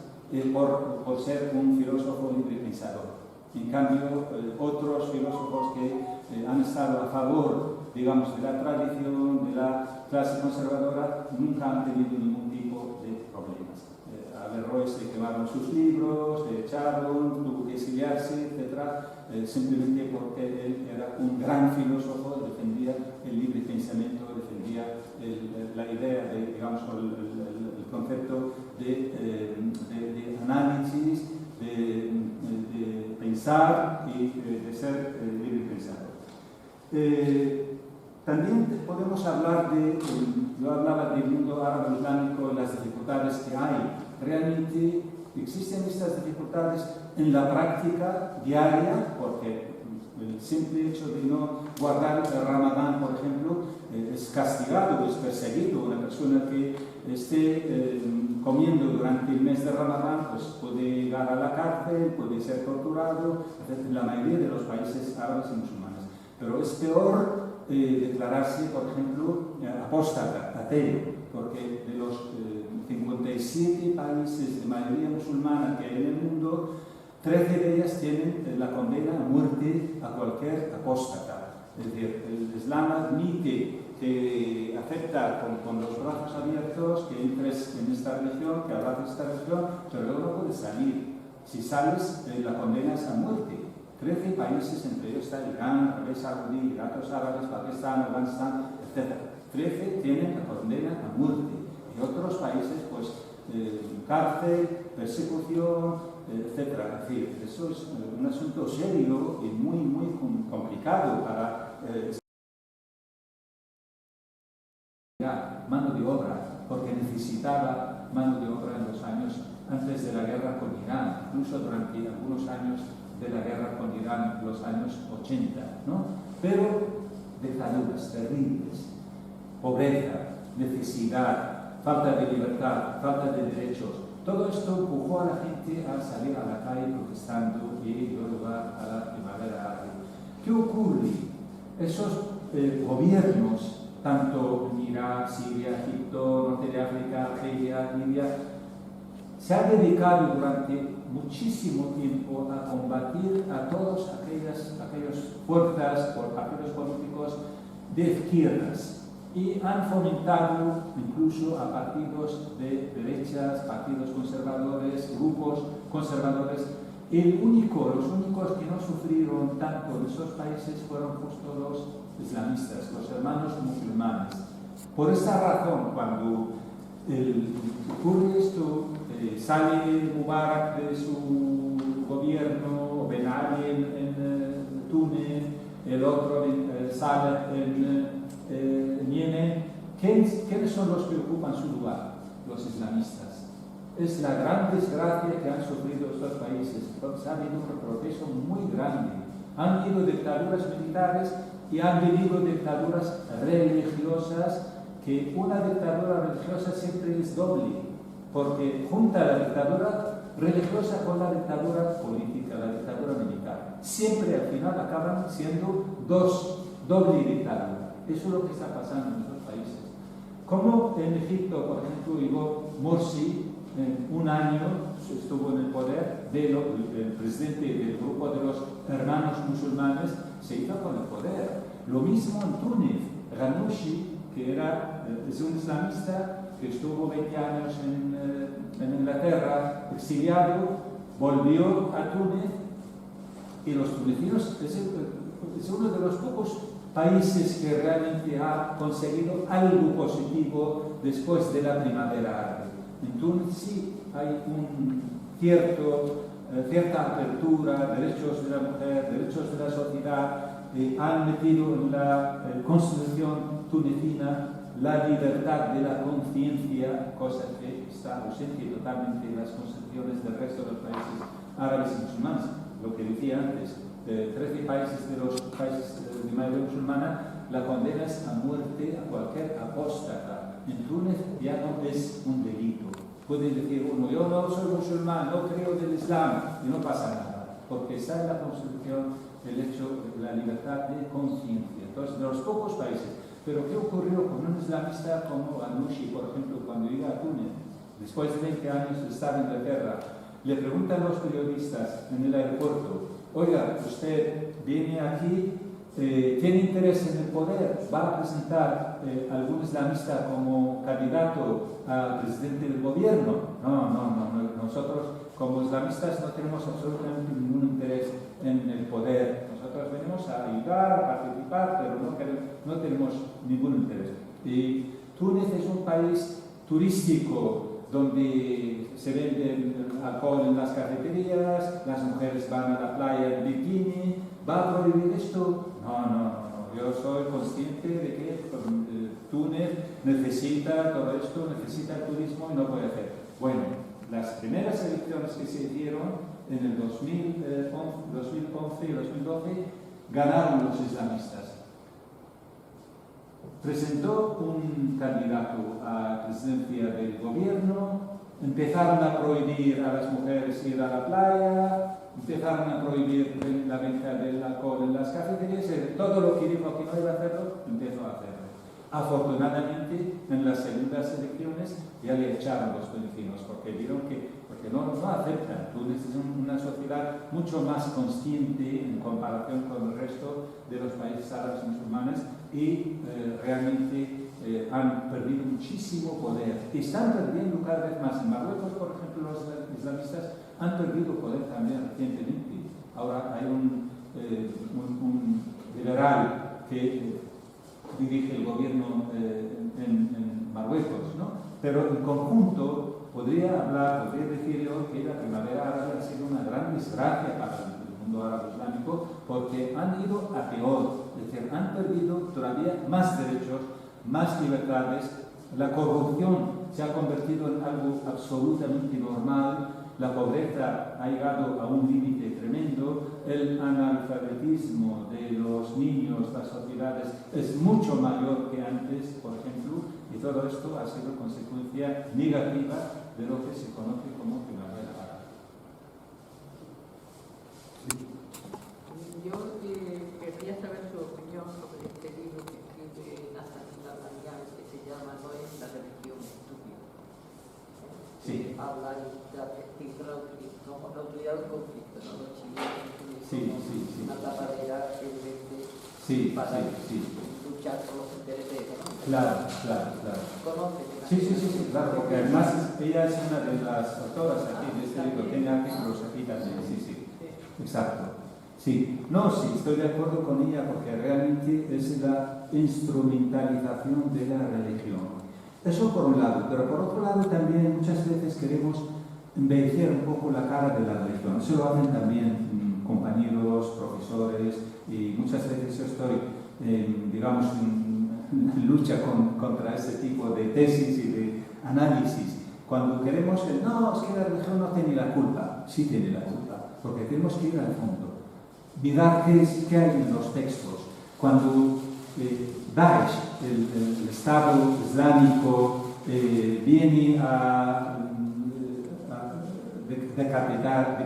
por ser un filósofo libre pensador. En cambio, otros filósofos que han estado a favor, digamos, de la tradición, de la clase conservadora, nunca han tenido ningún tipo de problemas. A Averroes se quemaron sus libros, se echaron, tuvo que exiliarse, etc., simplemente porque él era un gran filósofo, defendía el libre pensamiento, defendía la idea de, digamos, el concepto de análisis, de pensar y de ser libre pensador. También podemos hablar yo hablaba del mundo árabe islámico y las dificultades que hay. Realmente existen estas dificultades en la práctica diaria, porque el simple hecho de no guardar el Ramadán, por ejemplo, es castigado, es perseguido. Una persona que esté comiendo durante el mes de Ramadán, pues puede llegar a la cárcel, puede ser torturado, en la mayoría de los países árabes y musulmanes. Pero es peor declararse, por ejemplo, apóstata, ateo, porque de los 57 países de mayoría musulmana que hay en el mundo, 13 de ellas tienen la condena a muerte a cualquier apóstata. Es decir, el Islam admite, que acepta con los brazos abiertos que entres en esta religión, que abraces esta religión, pero luego no puedes salir. Si sales, la condena es a muerte. 13 países, entre ellos está Irán, Arabia Saudí, Emiratos Árabes, Pakistán, Afganistán, etc. 13 tienen la condena a muerte. Y otros países, pues, cárcel, persecución, etc. Es decir, eso es un asunto serio y muy, muy complicado para mano de obra, porque necesitaba mano de obra en los años antes de la guerra con Irán, incluso durante algunos años de la guerra con Irán, los años 80, ¿no? Pero dictaduras terribles, pobreza, necesidad, falta de libertad, falta de derechos, todo esto empujó a la gente a salir a la calle protestando y dio lugar a la primavera árabe. ¿Qué ocurre? Esos gobiernos, tanto en Irak, Siria, Egipto, Norte de África, Argelia, Libia, se han dedicado durante muchísimo tiempo a combatir a todas aquellas fuerzas o partidos políticos de izquierdas y han fomentado incluso a partidos de derechas, partidos conservadores, grupos conservadores. Los únicos que no sufrieron tanto en esos países fueron justo los islamistas, los hermanos musulmanes. Por esta razón, cuando ocurre esto, sale Mubarak de su gobierno, Ben Ali en Túnez, el otro sale en Yemen, ¿quiénes son los que ocupan su lugar? Los islamistas. Es la gran desgracia que han sufrido estos países. Entonces ha habido un retroceso muy grande. Han habido dictaduras militares y han habido dictaduras religiosas, que una dictadura religiosa siempre es doble, porque junta la dictadura religiosa con la dictadura política, la dictadura militar. Siempre al final acaban siendo doble dictadura. Eso es lo que está pasando en estos países. Como en Egipto, por ejemplo, llegó Morsi, un año estuvo en el poder, el presidente del grupo de los hermanos musulmanes se hizo con el poder. Lo mismo en Túnez, Ghannouchi, que es un islamista que estuvo 20 años en Inglaterra, exiliado, volvió a Túnez, y los tunecinos es uno de los pocos países que realmente ha conseguido algo positivo después de la primavera árabe. En Túnez sí hay cierta apertura, derechos de la mujer, derechos de la sociedad, han metido en la constitución tunecina la libertad de la conciencia, cosa que está ausente totalmente en las constituciones del resto de los países árabes y musulmanes. Lo que decía antes, 13 países de los países de mayoría musulmana, la condena es a muerte a cualquier apóstata. En Túnez ya no es un delito. Puede decir uno, yo no soy musulmán, no creo del Islam, y no pasa nada, porque está en la Constitución el hecho de la libertad de conciencia. Entonces, de los pocos países. Pero ¿qué ocurrió con un islamista como Ghannouchi, por ejemplo, cuando llega a Túnez, después de 20 años de estar en Inglaterra? Le preguntan los periodistas en el aeropuerto, oiga, usted viene aquí, tiene interés en el poder, va a presentar algún islamista como candidato a presidente del gobierno. No, nosotros como islamistas no tenemos absolutamente ningún interés en el poder. Nosotros venimos a ayudar, a participar, pero no tenemos ningún interés. Y Túnez es un país turístico donde se vende alcohol en las cafeterías, las mujeres van a la playa en bikini. ¿Va a prohibir esto? No. Yo soy consciente de que Túnez necesita todo esto, necesita el turismo y no puede hacer. Bueno, las primeras elecciones que se hicieron en el 2011 y 2012 ganaron los islamistas. Presentó un candidato a la presidencia del gobierno, empezaron a prohibir a las mujeres ir a la playa, empezaron a prohibir la venta del alcohol en las cafeterías, todo lo que dijo que no iba a hacerlo, empezó a hacerlo. Afortunadamente, en las segundas elecciones ya le echaron los tunecinos, porque vieron que no aceptan. Túnez es una sociedad mucho más consciente en comparación con el resto de los países árabes musulmanes y realmente han perdido muchísimo poder. Están perdiendo cada vez más. En Marruecos, por ejemplo, los islamistas han perdido poder también recientemente. Ahora hay un liberal que dirige el gobierno en Marruecos, ¿no? Pero en conjunto podría decir yo que la primavera árabe ha sido una gran desgracia para el mundo árabe islámico, porque han ido a peor, es decir, han perdido todavía más derechos, más libertades, la corrupción se ha convertido en algo absolutamente normal, la pobreza ha llegado a un límite tremendo, el analfabetismo de los niños, las sociedades, es mucho mayor que antes, por ejemplo, y todo esto ha sido consecuencia negativa de lo que se conoce como primavera árabe. Sí. Yo quería saber su opinión sobre este libro que escribe Nasser Al-Rayyan, que se llama No es la religión estúpida. Sí. Habla de la autoridad del conflicto, ¿no? Los chilenos sí. una tapadera para luchar Claro. Conoce. Sí, claro, porque además ella es una de las autoras aquí de este libro, tiene artículos aquí también, sí. Exacto. Sí, estoy de acuerdo con ella porque realmente es la instrumentalización de la religión. Eso por un lado, pero por otro lado también muchas veces queremos embellecer un poco la cara de la religión. Eso lo hacen también compañeros, profesores, y muchas veces yo estoy, digamos, en lucha contra ese tipo de tesis y de análisis. Cuando queremos que, no, es que la religión no tiene la culpa. Sí tiene la culpa, porque tenemos que ir al fondo. Mirar qué hay en los textos. Cuando Daesh, el Estado Islámico, viene a decapitar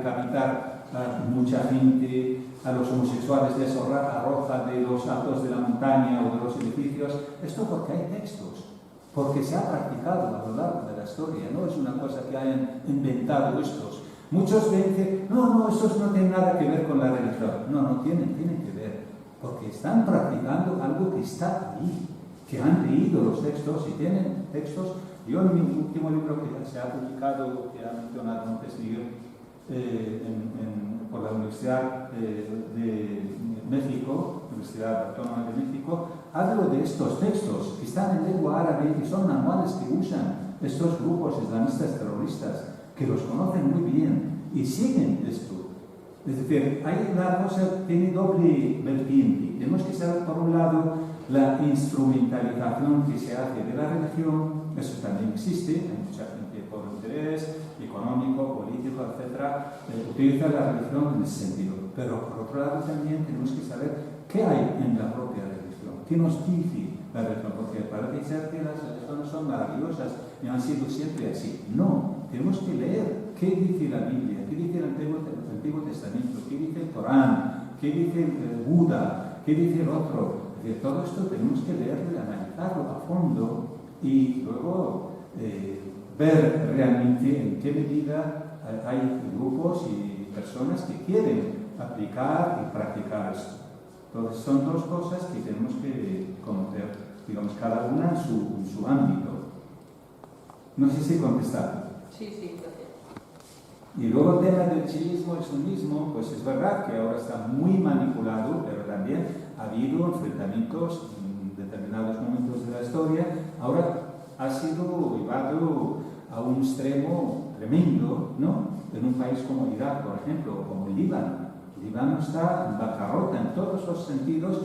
a mucha gente, a los homosexuales les arroja de los altos de la montaña o de los edificios, esto porque hay textos, porque se ha practicado a lo largo de la historia, no es una cosa que hayan inventado estos. Muchos dicen, no, estos no tienen nada que ver con la religión. No tienen que ver, porque están practicando algo que está ahí, que han leído los textos y tienen textos. Yo en mi último libro que se ha publicado, que ha mencionado antes Miguel, por la Universidad de México, Universidad Autónoma de México, hablo de estos textos que están en lengua árabe y son manuales que usan estos grupos islamistas terroristas, que los conocen muy bien y siguen esto. Es decir, hay una cosa, tiene doble vertiente. Tenemos que saber, por un lado, la instrumentalización que se hace de la religión. Eso también existe, hay mucha gente por interés económico, político, etc., utiliza la religión en ese sentido. Pero por otro lado también tenemos que saber qué hay en la propia religión, qué nos dice la religión, porque parece ser que las religiones son maravillosas y han sido siempre así. No, tenemos que leer qué dice la Biblia, qué dice el Antiguo Testamento, qué dice el Corán, qué dice el Buda, qué dice el otro. De todo esto tenemos que leerlo y analizarlo a fondo y luego ver realmente en qué medida hay grupos y personas que quieren aplicar y practicar esto. Entonces son dos cosas que tenemos que conocer, digamos, cada una en su ámbito. No sé si he contestado. Sí, gracias. Y luego el tema del chiismo y sunismo, pues es verdad que ahora está muy manipulado, pero también ha habido enfrentamientos en determinados momentos de la historia. Ahora ha sido llevado a un extremo tremendo, ¿no? En un país como Irak, por ejemplo, o como el Líbano. El Líbano está en bancarrota en todos los sentidos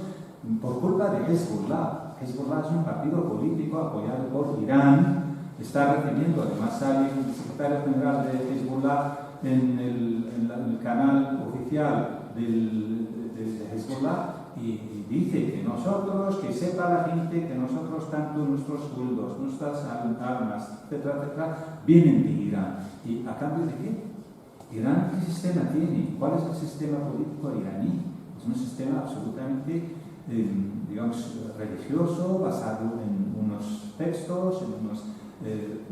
por culpa de Hezbollah. Hezbollah es un partido político apoyado por Irán. Está recibiendo, además sale el secretario general de Hezbollah en el canal oficial de Hezbollah y dice que nosotros, que sepa la gente que nosotros, tanto nuestros sueldos, nuestras armas, etcétera, vienen de Irán. ¿Y a cambio de qué? ¿Irán qué sistema tiene? ¿Cuál es el sistema político iraní? Es un sistema absolutamente, digamos, religioso, basado en unos textos, en unos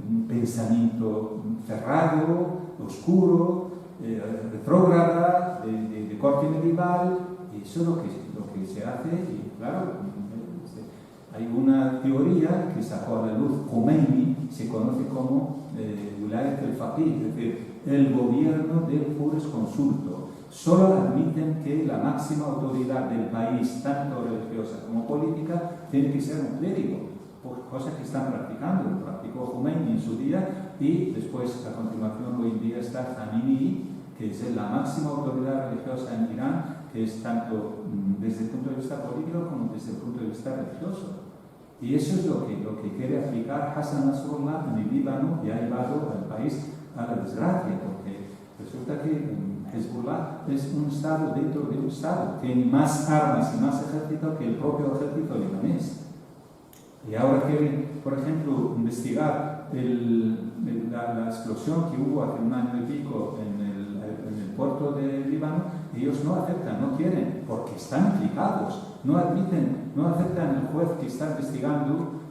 un pensamiento cerrado, oscuro, retrógrada, de corte medieval, y eso es lo que se hace. Y claro, hay una teoría que sacó a la luz Khomeini, se conoce como Wilayat al-Faqih, es decir, el gobierno del jurisconsulto. Solo admiten que la máxima autoridad del país, tanto religiosa como política, tiene que ser un clérigo. Cosa que están practicando, lo practicó Khomeini en su día y después a continuación hoy en día está Khamenei, que es la máxima autoridad religiosa en Irán, que es tanto desde el punto de vista político como desde el punto de vista religioso. Y eso es lo que quiere aplicar Hassan Nasrallah en el Líbano y ha llevado al país a la desgracia, porque resulta que Hezbollah es un Estado dentro de un Estado, tiene más armas y más ejército que el propio ejército libanés. Y ahora quieren, por ejemplo, investigar la explosión que hubo hace un año y pico en el puerto de Líbano. Ellos no aceptan, no quieren, porque están implicados, no aceptan el juez que está investigando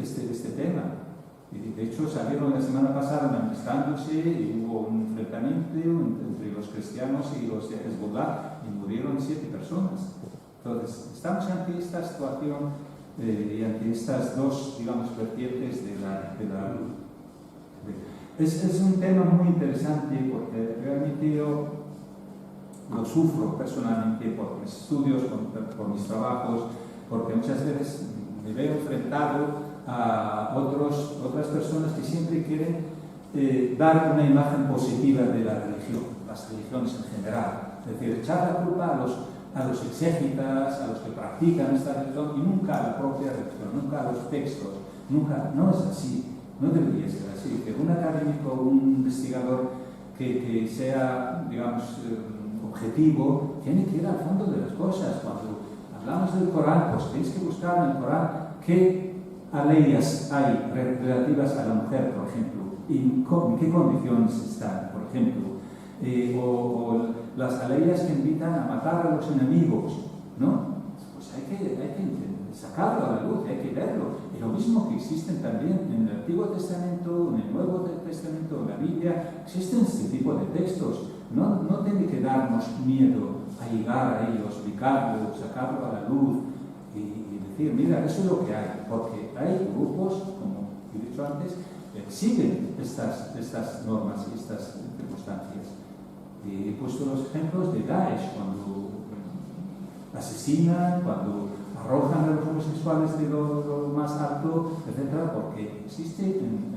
este tema. Y de hecho salieron la semana pasada manifestándose y hubo un enfrentamiento entre los cristianos y los de Hezbollah y murieron 7 personas. Entonces, estamos ante esta situación y ante estas dos, digamos, vertientes de la es un tema muy interesante porque realmente yo lo sufro personalmente por mis estudios, por mis trabajos, porque muchas veces me veo enfrentado a otras personas que siempre quieren dar una imagen positiva de la religión, las religiones en general. Es decir, echar la culpa a los exégetas, a los que practican esta religión y nunca a la propia religión, nunca a los textos, nunca. No es así, no debería ser así. Que un académico, un investigador que sea, digamos, objetivo, tiene que ir al fondo de las cosas. Cuando hablamos del Corán, pues tenéis que buscar en el Corán qué leyes hay relativas a la mujer, por ejemplo, y en qué condiciones están, por ejemplo, o las leyes que invitan a matar a los enemigos, ¿no? Pues hay que sacarlo a la luz, hay que verlo. Y lo mismo que existen también en el Antiguo Testamento, en el Nuevo Testamento, en la Biblia, existen este tipo de textos. No tiene que darnos miedo a llegar a ellos, explicarlo, sacarlo a la luz y decir, mira, eso es lo que hay, porque hay grupos, como he dicho antes, que siguen estas normas y estas circunstancias. He puesto los ejemplos de Daesh, cuando asesinan, cuando arrojan a los homosexuales de lo más alto, etc., porque existe en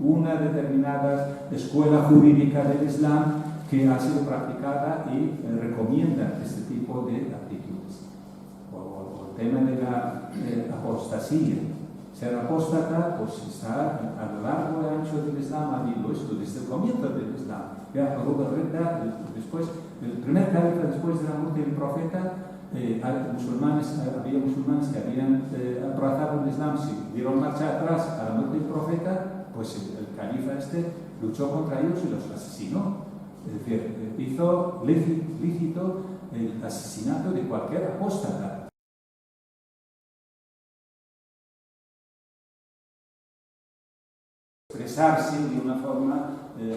una determinada escuela jurídica del Islam que ha sido practicada y recomienda este tipo de actitudes. O el tema de la apostasía. Ser apóstata, pues está a lo largo y ancho del Islam, ha habido esto desde el comienzo del Islam. Ya Abu Bakr, después, el primer califa después de la muerte del profeta, había musulmanes que habían abrazado el Islam, si dieron marcha atrás a la muerte del profeta, pues el califa luchó contra ellos y los asesinó. Es decir, hizo lícito el asesinato de cualquier apóstata. Expresarse de una forma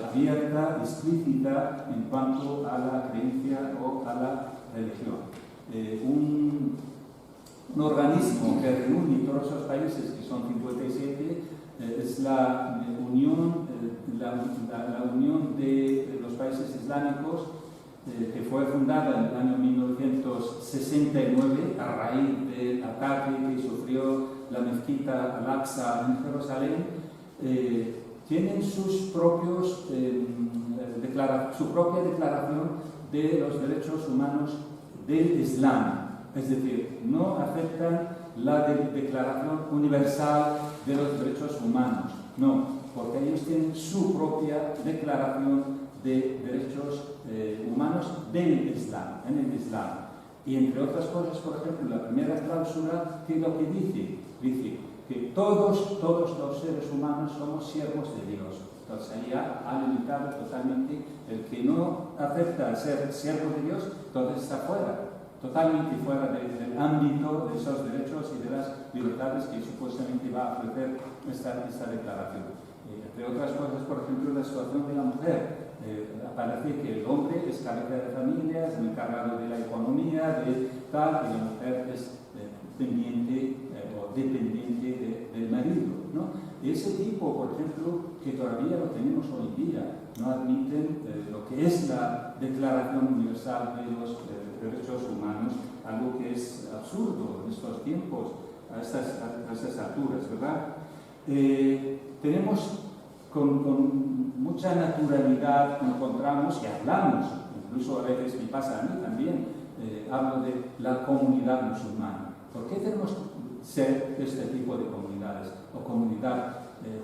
abierta, explícita en cuanto a la creencia o a la religión. Un organismo que reúne todos esos países, que son 57, es la unión de los países islámicos, que fue fundada en el año 1969 a raíz del ataque que sufrió la mezquita Al-Aqsa en Jerusalén. Tienen su propia declaración de los derechos humanos del Islam. Es decir, no aceptan la Declaración Universal de los Derechos Humanos, no, porque ellos tienen su propia declaración de derechos humanos del Islam, en el Islam. Y entre otras cosas, por ejemplo, la primera cláusula, ¿qué es lo que dice? Dice que todos los seres humanos somos siervos de Dios. Entonces ahí ha limitado totalmente el que no acepta ser siervo de Dios, entonces está fuera, totalmente fuera del ámbito de esos derechos y de las libertades que supuestamente va a ofrecer esta declaración. Entre otras cosas, por ejemplo, la situación de la mujer. Aparece que el hombre es cabeza de familia, es el encargado de la economía, de tal, y la mujer es pendiente o dependiente del marido, ¿no? Ese tipo, por ejemplo, que todavía lo tenemos hoy en día, no admiten lo que es la Declaración Universal de los Derechos Humanos, algo que es absurdo en estos tiempos, a estas alturas, ¿verdad? Tenemos con mucha naturalidad, encontramos y hablamos, incluso a veces me pasa a mí también, hablo de la comunidad musulmana. ¿Por qué tenemos que ser este tipo de comunidades? O comunidad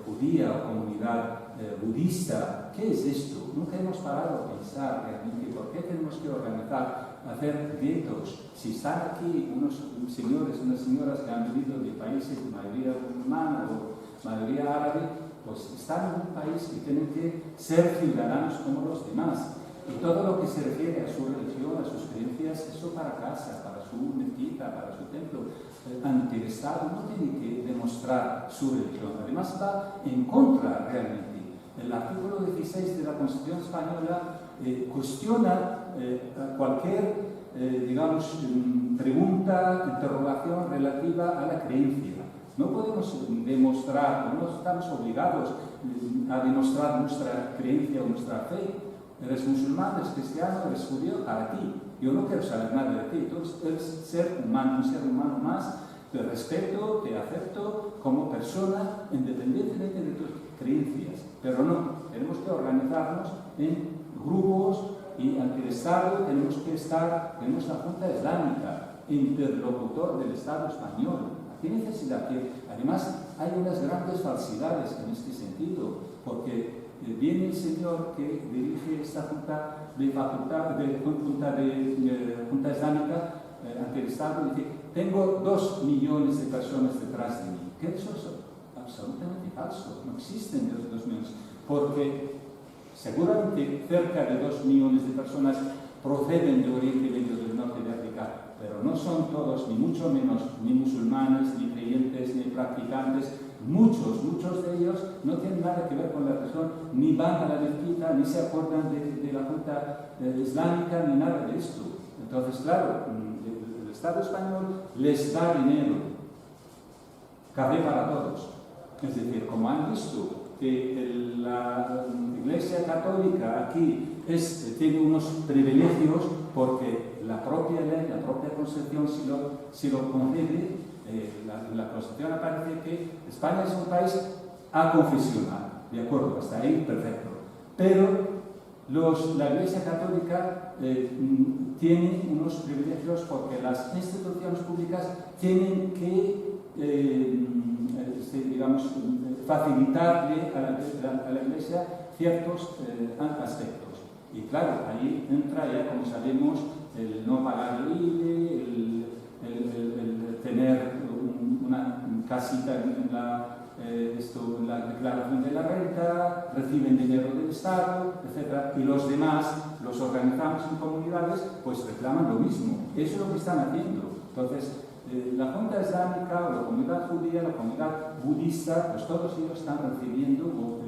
judía o comunidad budista. ¿Qué es esto? Nunca hemos parado a pensar realmente por qué tenemos que organizar, hacer guetos. Si están aquí unos señores, unas señoras que han venido de países de mayoría musulmana o mayoría árabe, pues están en un país y tienen que ser ciudadanos como los demás. Y todo lo que se refiere a su religión, a sus creencias, eso para casa, para su mezquita, para su templo, ante el Estado no tiene que demostrar su religión. Además va en contra realmente. El artículo 16 de la Constitución Española cuestiona cualquier digamos, pregunta, interrogación relativa a la creencia. No podemos demostrar, no estamos obligados a demostrar nuestra creencia o nuestra fe. Eres musulmán, eres cristiano, eres judío, para ti. Yo no quiero saber nada de ti. Tú eres ser humano, un ser humano más. Te respeto, te acepto como persona, independientemente de tus creencias. Pero no, tenemos que organizarnos en grupos y ante el Estado tenemos la Junta Islámica, interlocutor del Estado español. ¿Qué necesidad? Que además hay unas grandes falsidades en este sentido, porque viene el señor que dirige esta Junta Islámica ante el Estado y dice: tengo 2 millones de personas detrás de mí. ¿Qué es eso? Absolutamente falso. No existen 2 millones. Porque seguramente cerca de 2 millones de personas proceden de Oriente Medio, del norte de África, pero no son todos, ni mucho menos, ni musulmanes, ni creyentes, ni practicantes. Muchos de ellos no tienen nada que ver con la religión, ni van a la mezquita, ni se acuerdan de la Junta Islámica, ni nada de esto. Entonces, claro, el Estado español les da dinero, cabe para todos. Es decir, como han visto que la Iglesia Católica aquí tiene unos privilegios porque la propia ley, la propia Constitución si lo concede, la Constitución aparece que España es un país aconfesional, de acuerdo, hasta ahí perfecto. Pero la Iglesia Católica tiene unos privilegios porque las instituciones públicas tienen que, digamos, facilitarle a la Iglesia ciertos aspectos. Y claro, ahí entra ya, como sabemos, el no pagar el IVA, el tener una casita en la declaración de la renta, reciben dinero del Estado, etc. Y los demás, los organizamos en comunidades, pues reclaman lo mismo. Eso es lo que están haciendo. Entonces, la Junta Islámica, o la comunidad judía, la comunidad budista, pues todos ellos están recibiendo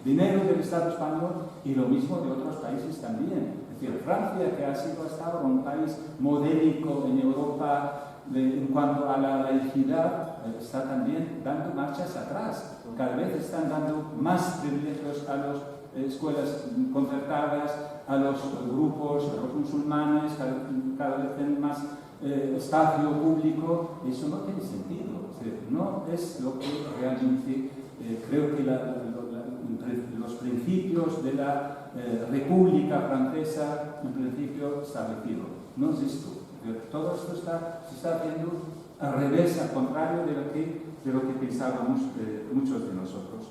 dinero del Estado español y lo mismo de otros países también. Es decir, Francia, que ha sido hasta ahora un país modélico en Europa en cuanto a la laicidad, está también dando marchas atrás. Cada vez están dando más privilegios a las escuelas concertadas, a los grupos, a los musulmanes, cada vez tienen más espacio público. Eso no tiene sentido. Es decir, no es lo que realmente creo que los principios de la República Francesa, en principio establecido. No es esto. Todo esto se está haciendo al revés, al contrario de lo que pensábamos muchos de nosotros.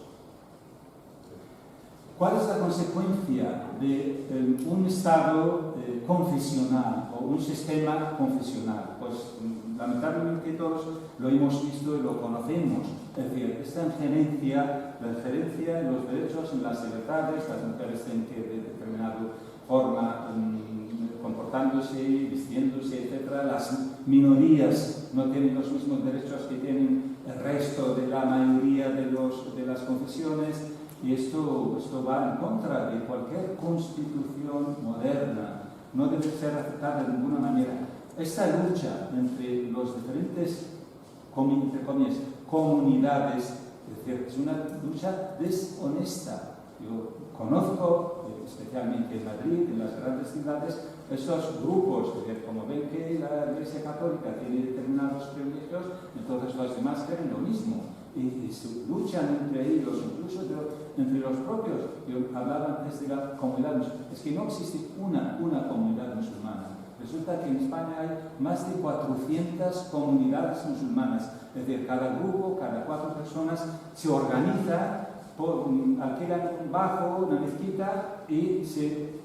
¿Cuál es la consecuencia de un Estado confesional o un sistema confesional? Pues lamentablemente todos lo hemos visto y lo conocemos. Es decir, esta injerencia, la injerencia en los derechos, en las libertades, las mujeres tienen que de determinada forma comportándose, vistiéndose, etc. Las minorías no tienen los mismos derechos que tienen el resto de la mayoría de las confesiones. Y esto va en contra de cualquier constitución moderna. No debe ser aceptada de ninguna manera. Esta lucha entre los diferentes comunidades, es decir, es una lucha deshonesta. Yo conozco, especialmente en Madrid, en las grandes ciudades, estos grupos, es decir, como ven que la Iglesia Católica tiene determinados privilegios, entonces los demás quieren lo mismo. Y se luchan entre ellos, incluso entre los propios. Yo hablaba antes de la comunidad musulmana. Es que no existe una comunidad musulmana. Resulta que en España hay más de 400 comunidades musulmanas. Es decir, cada grupo, cada 4 personas se organiza, alquilan un bajo, una mezquita y se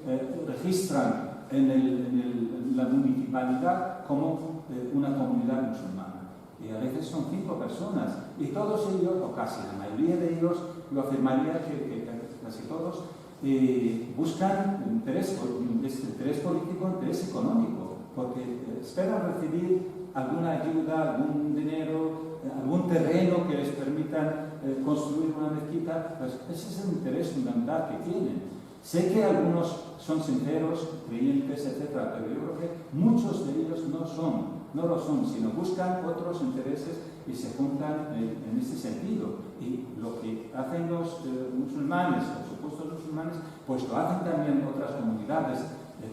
registran en la municipalidad como una comunidad musulmana. Y a veces son 5 personas, y todos ellos, o casi la mayoría de ellos, lo afirmaría que casi todos, buscan interés político, interés económico, porque esperan recibir alguna ayuda, algún dinero, algún terreno que les permita construir una mezquita. Pues ese es el interés fundamental que tienen. Sé que algunos son sinceros, creyentes, etc. Pero yo creo que muchos de ellos no lo son, sino buscan otros intereses y se juntan en este sentido. Y lo que hacen los musulmanes, los supuestos musulmanes, pues lo hacen también otras comunidades.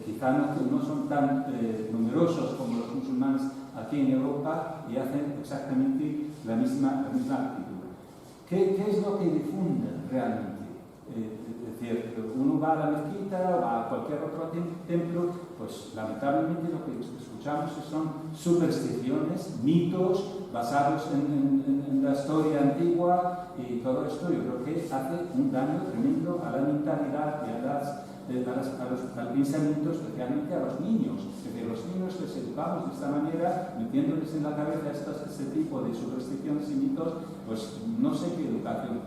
Quizá no son tan numerosos como los musulmanes aquí en Europa y hacen exactamente la misma actitud. ¿Qué es lo que difunden realmente? Es decir, uno va a la mezquita o va a cualquier otro templo, pues lamentablemente lo que escuchamos son supersticiones, mitos basados en la historia antigua y todo esto yo creo que hace un daño tremendo a la mentalidad y al pensamiento, especialmente a los niños. Es decir, los niños les educamos de esta manera, metiéndoles en la cabeza este tipo de supersticiones y mitos, pues no sé qué educación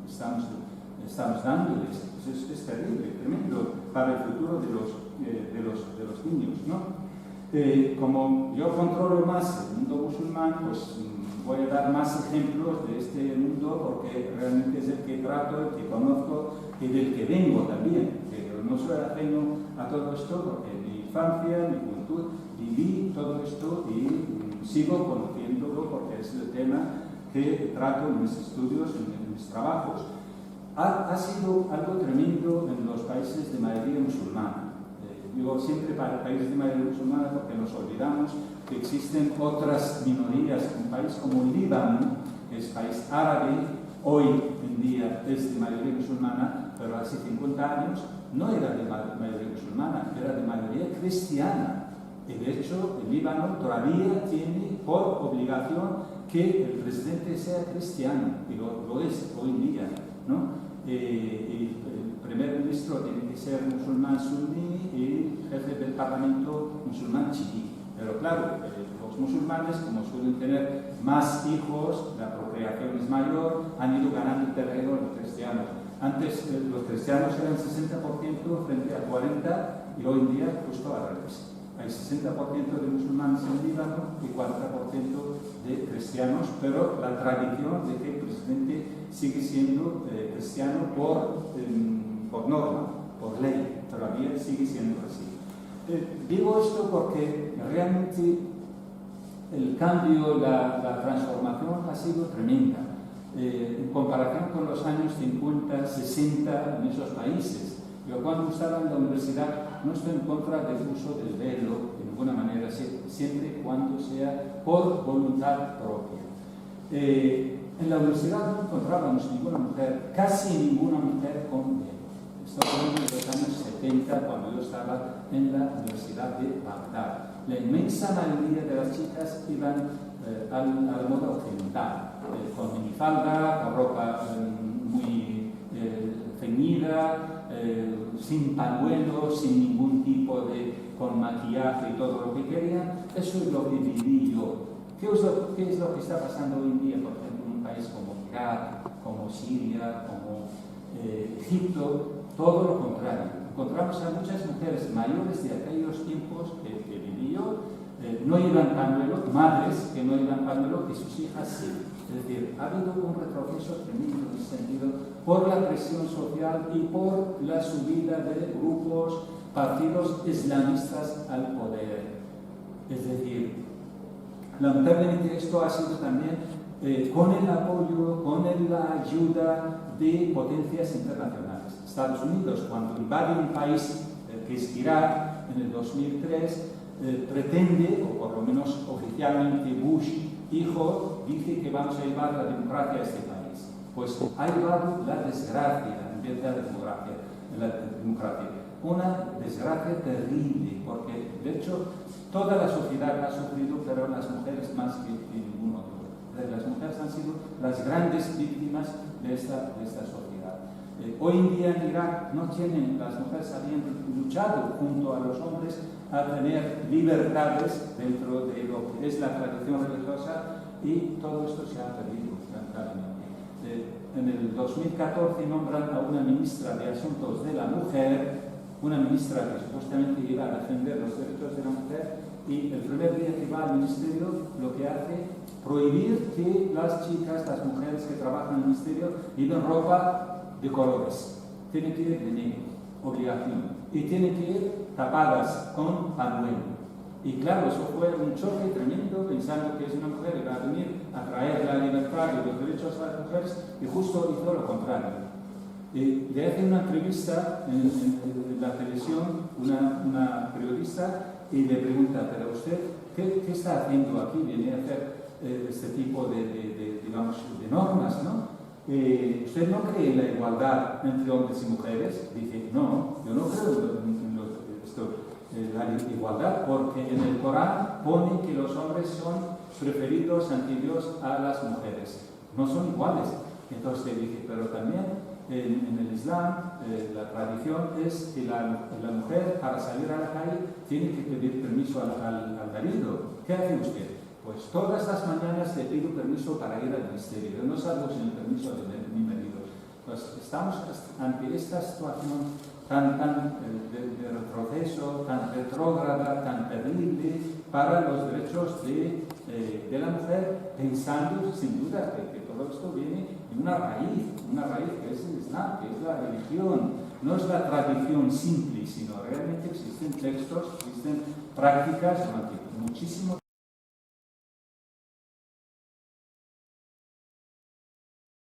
estamos dándoles. Es terrible, tremendo para el futuro de los niños, ¿no? Como yo controlo más el mundo musulmán, pues voy a dar más ejemplos de este mundo porque realmente es el que trato, el que conozco y del que vengo también. Pero no soy ajeno a todo esto porque en mi infancia, en mi juventud, viví todo esto y sigo conociéndolo porque es el tema que trato en mis estudios, en mis trabajos. Ha sido algo tremendo en los países de mayoría musulmana. Digo siempre para países de mayoría musulmana porque nos olvidamos que existen otras minorías. Un país como Líbano, que es país árabe, hoy en día es de mayoría musulmana, pero hace 50 años no era de mayoría musulmana, era de mayoría cristiana. Y de hecho, el Líbano todavía tiene por obligación que el presidente sea cristiano, y lo es hoy en día, ¿no? Y el primer ministro tiene que ser musulmán suní y el jefe del parlamento musulmán chií. Pero claro, los musulmanes, como suelen tener más hijos, la procreación es mayor, han ido ganando terreno los cristianos. Antes los cristianos eran 60% frente a 40% y hoy en día justo al revés. Hay 60% de musulmanes en Líbano y 40% de cristianos, pero la tradición de que el presidente sigue siendo cristiano por norma, por ley, todavía sigue siendo así. Digo esto porque realmente el cambio, la transformación ha sido tremenda. En comparación con los años 50, 60 en esos países. Yo cuando estaba en la universidad no estoy en contra del uso del velo de ninguna manera, siempre y cuando sea por voluntad propia. En la universidad no encontrábamos ninguna mujer, casi ninguna mujer con velo. Esto fue en los años 70 cuando yo estaba en la Universidad de Bagdad. La inmensa mayoría de las chicas iban a la moda occidental, con minifalda, con ropa muy ceñida, sin pañuelos, sin ningún tipo con maquillaje y todo lo que querían. Eso es lo que viví yo. ¿Qué es lo que está pasando hoy en día, por ejemplo, en un país como Irak, como Siria, como Egipto? Todo lo contrario. Encontramos a muchas mujeres mayores de aquellos tiempos que viví yo, no llevan pañuelo, madres que no llevan pañuelo, que sus hijas sí. Es decir, ha habido un retroceso tremendo en ese sentido por la presión social y por la subida de grupos, partidos islamistas al poder. Es decir, lamentablemente esto ha sido también con el apoyo, con la ayuda de potencias internacionales. Estados Unidos, cuando invade un país que es Irak en el 2003, pretende, o por lo menos oficialmente Bush hijo, dice que vamos a llevar la democracia a este país. Pues ha llevado la desgracia en vez de la democracia. Una desgracia terrible, porque de hecho toda la sociedad ha sufrido, pero las mujeres más que ningún otro. Las mujeres han sido las grandes víctimas de esta sociedad. Hoy en día en Irak las mujeres habían luchado junto a los hombres a tener libertades dentro de lo que es la tradición religiosa y todo esto se ha perdido, lamentablemente. En el 2014 nombran a una ministra de Asuntos de la Mujer, una ministra que supuestamente iba a defender los derechos de la mujer, y el primer día que va al ministerio lo que hace prohibir que las chicas, las mujeres que trabajan en el ministerio, lleven ropa de colores. Tienen que ir de negro, obligación. y tienen que ir tapadas con pañuelo. Y claro, eso fue un choque tremendo, pensando que es una mujer que va a venir a traer la libertad y los derechos a las mujeres, y justo hizo lo contrario. Y le hace una entrevista en la televisión una periodista y le pregunta, pero usted, ¿qué está haciendo aquí? Viene a hacer este tipo digamos, de normas, ¿no? ¿Usted no cree en la igualdad entre hombres y mujeres? Dice, no, yo no creo en la igualdad, porque en el Corán pone que los hombres son preferidos ante Dios a las mujeres. No son iguales. Entonces dice, pero también en el Islam la tradición es que la mujer para salir a la calle tiene que pedir permiso al marido. ¿Qué hace usted? Pues todas las mañanas le pido permiso para ir al ministerio. Yo no salgo sin el permiso de mi marido. Pues estamos ante esta situación tan de retroceso, tan retrógrada, tan terrible para los derechos de la mujer, pensando sin duda que todo esto viene de una raíz que es el Islam, que es la religión, no es la tradición simple, sino realmente existen textos, existen prácticas durante muchísimo